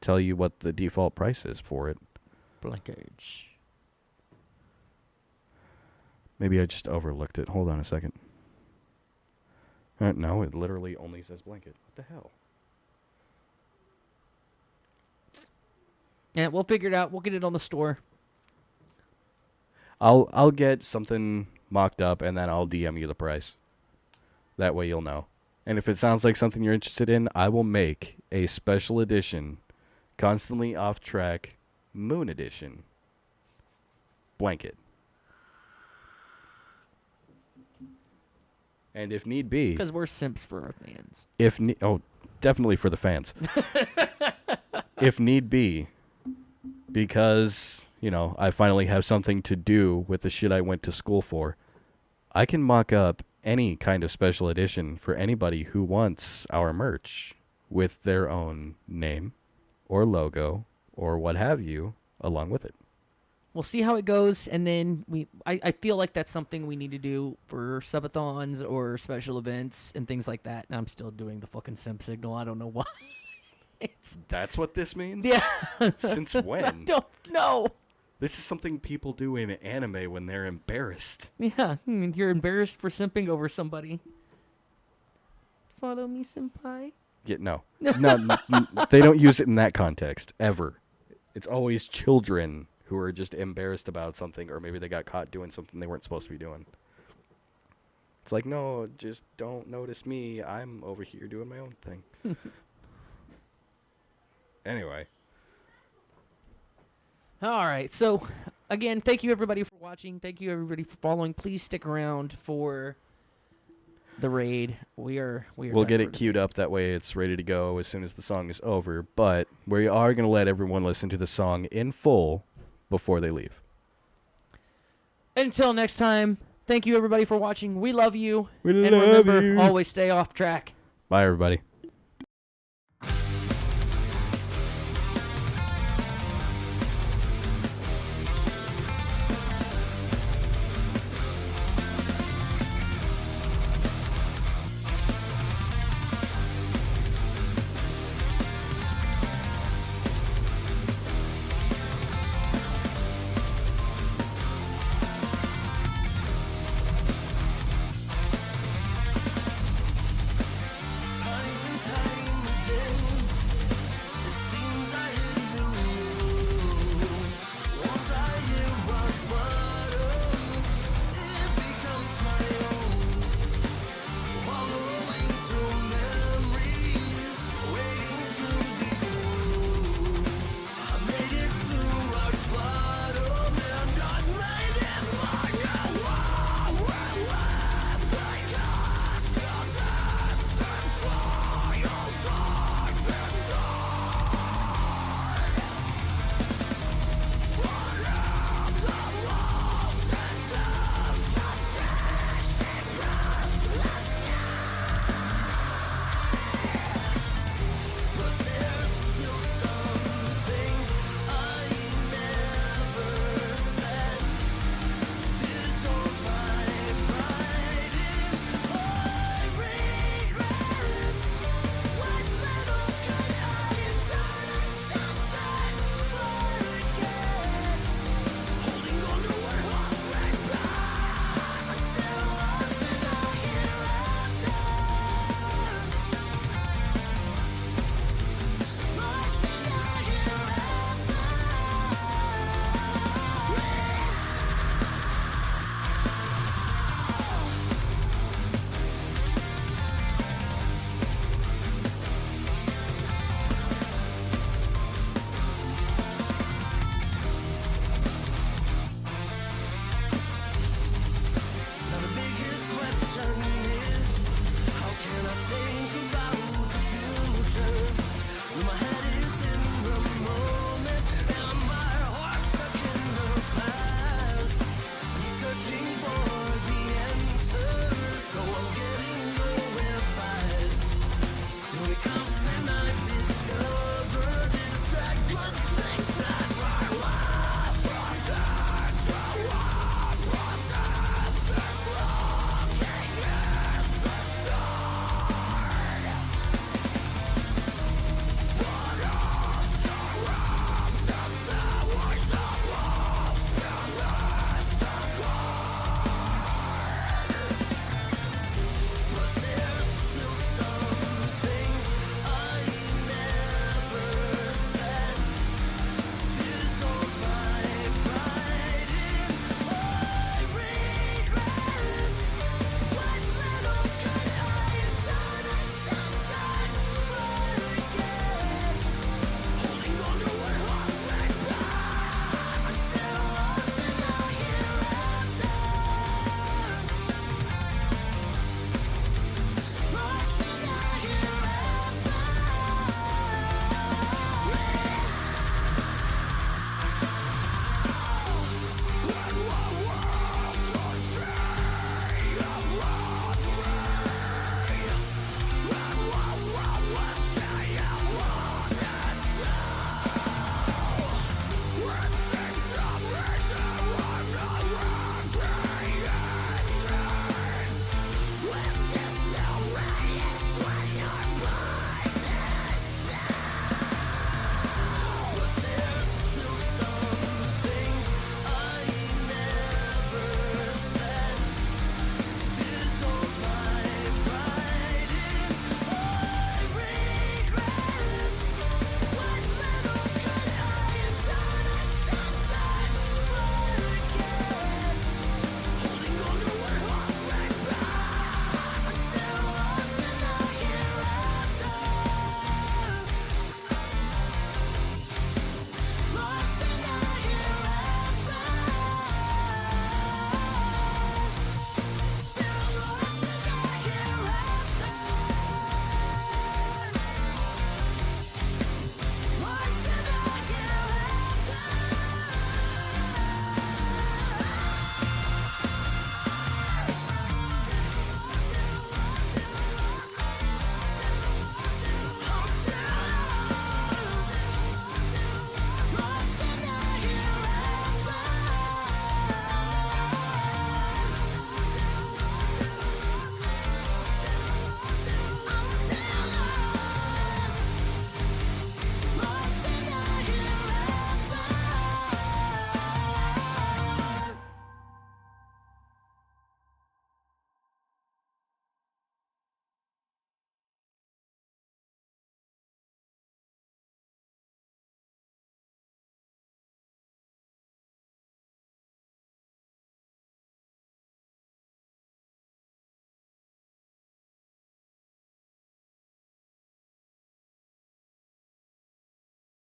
Speaker 1: tell you what the default price is for it.
Speaker 2: Blankage.
Speaker 1: Maybe I just overlooked it. Hold on a second. No, it literally only says blanket. What the hell?
Speaker 2: Yeah, we'll figure it out. We'll get it on the store.
Speaker 1: I'll get something mocked up and then I'll DM you the price. That way you'll know. And if it sounds like something you're interested in, I will make a special edition Constantly Off-traK Moon Edition blanket. And if need be,
Speaker 2: Because we're simps for our fans.
Speaker 1: definitely for the fans. If need be, because, I finally have something to do with the shit I went to school for, I can mock up any kind of special edition for anybody who wants our merch with their own name or logo or what have you along with it.
Speaker 2: We'll see how it goes, and then I feel like that's something we need to do for subathons or special events and things like that. And I'm still doing the fucking simp signal. I don't know why.
Speaker 1: That's what this means?
Speaker 2: Yeah.
Speaker 1: Since
Speaker 2: I
Speaker 1: when?
Speaker 2: don't know.
Speaker 1: This is something people do in anime when they're embarrassed.
Speaker 2: Yeah, you're embarrassed for simping over somebody. Follow me, senpai.
Speaker 1: Yeah, no. They don't use it in that context, ever. It's always children who are just embarrassed about something, or maybe they got caught doing something they weren't supposed to be doing. It's like, no, just don't notice me. I'm over here doing my own thing. Anyway.
Speaker 2: All right. So, again, thank you everybody for watching. Thank you everybody for following. Please stick around for the raid. We'll
Speaker 1: get it queued up. That way it's ready to go as soon as the song is over. But we are going to let everyone listen to the song in full before they leave.
Speaker 2: Until next time, thank you everybody for watching. We love you.
Speaker 1: We
Speaker 2: and
Speaker 1: love
Speaker 2: remember,
Speaker 1: you.
Speaker 2: always stay off track.
Speaker 1: Bye, everybody.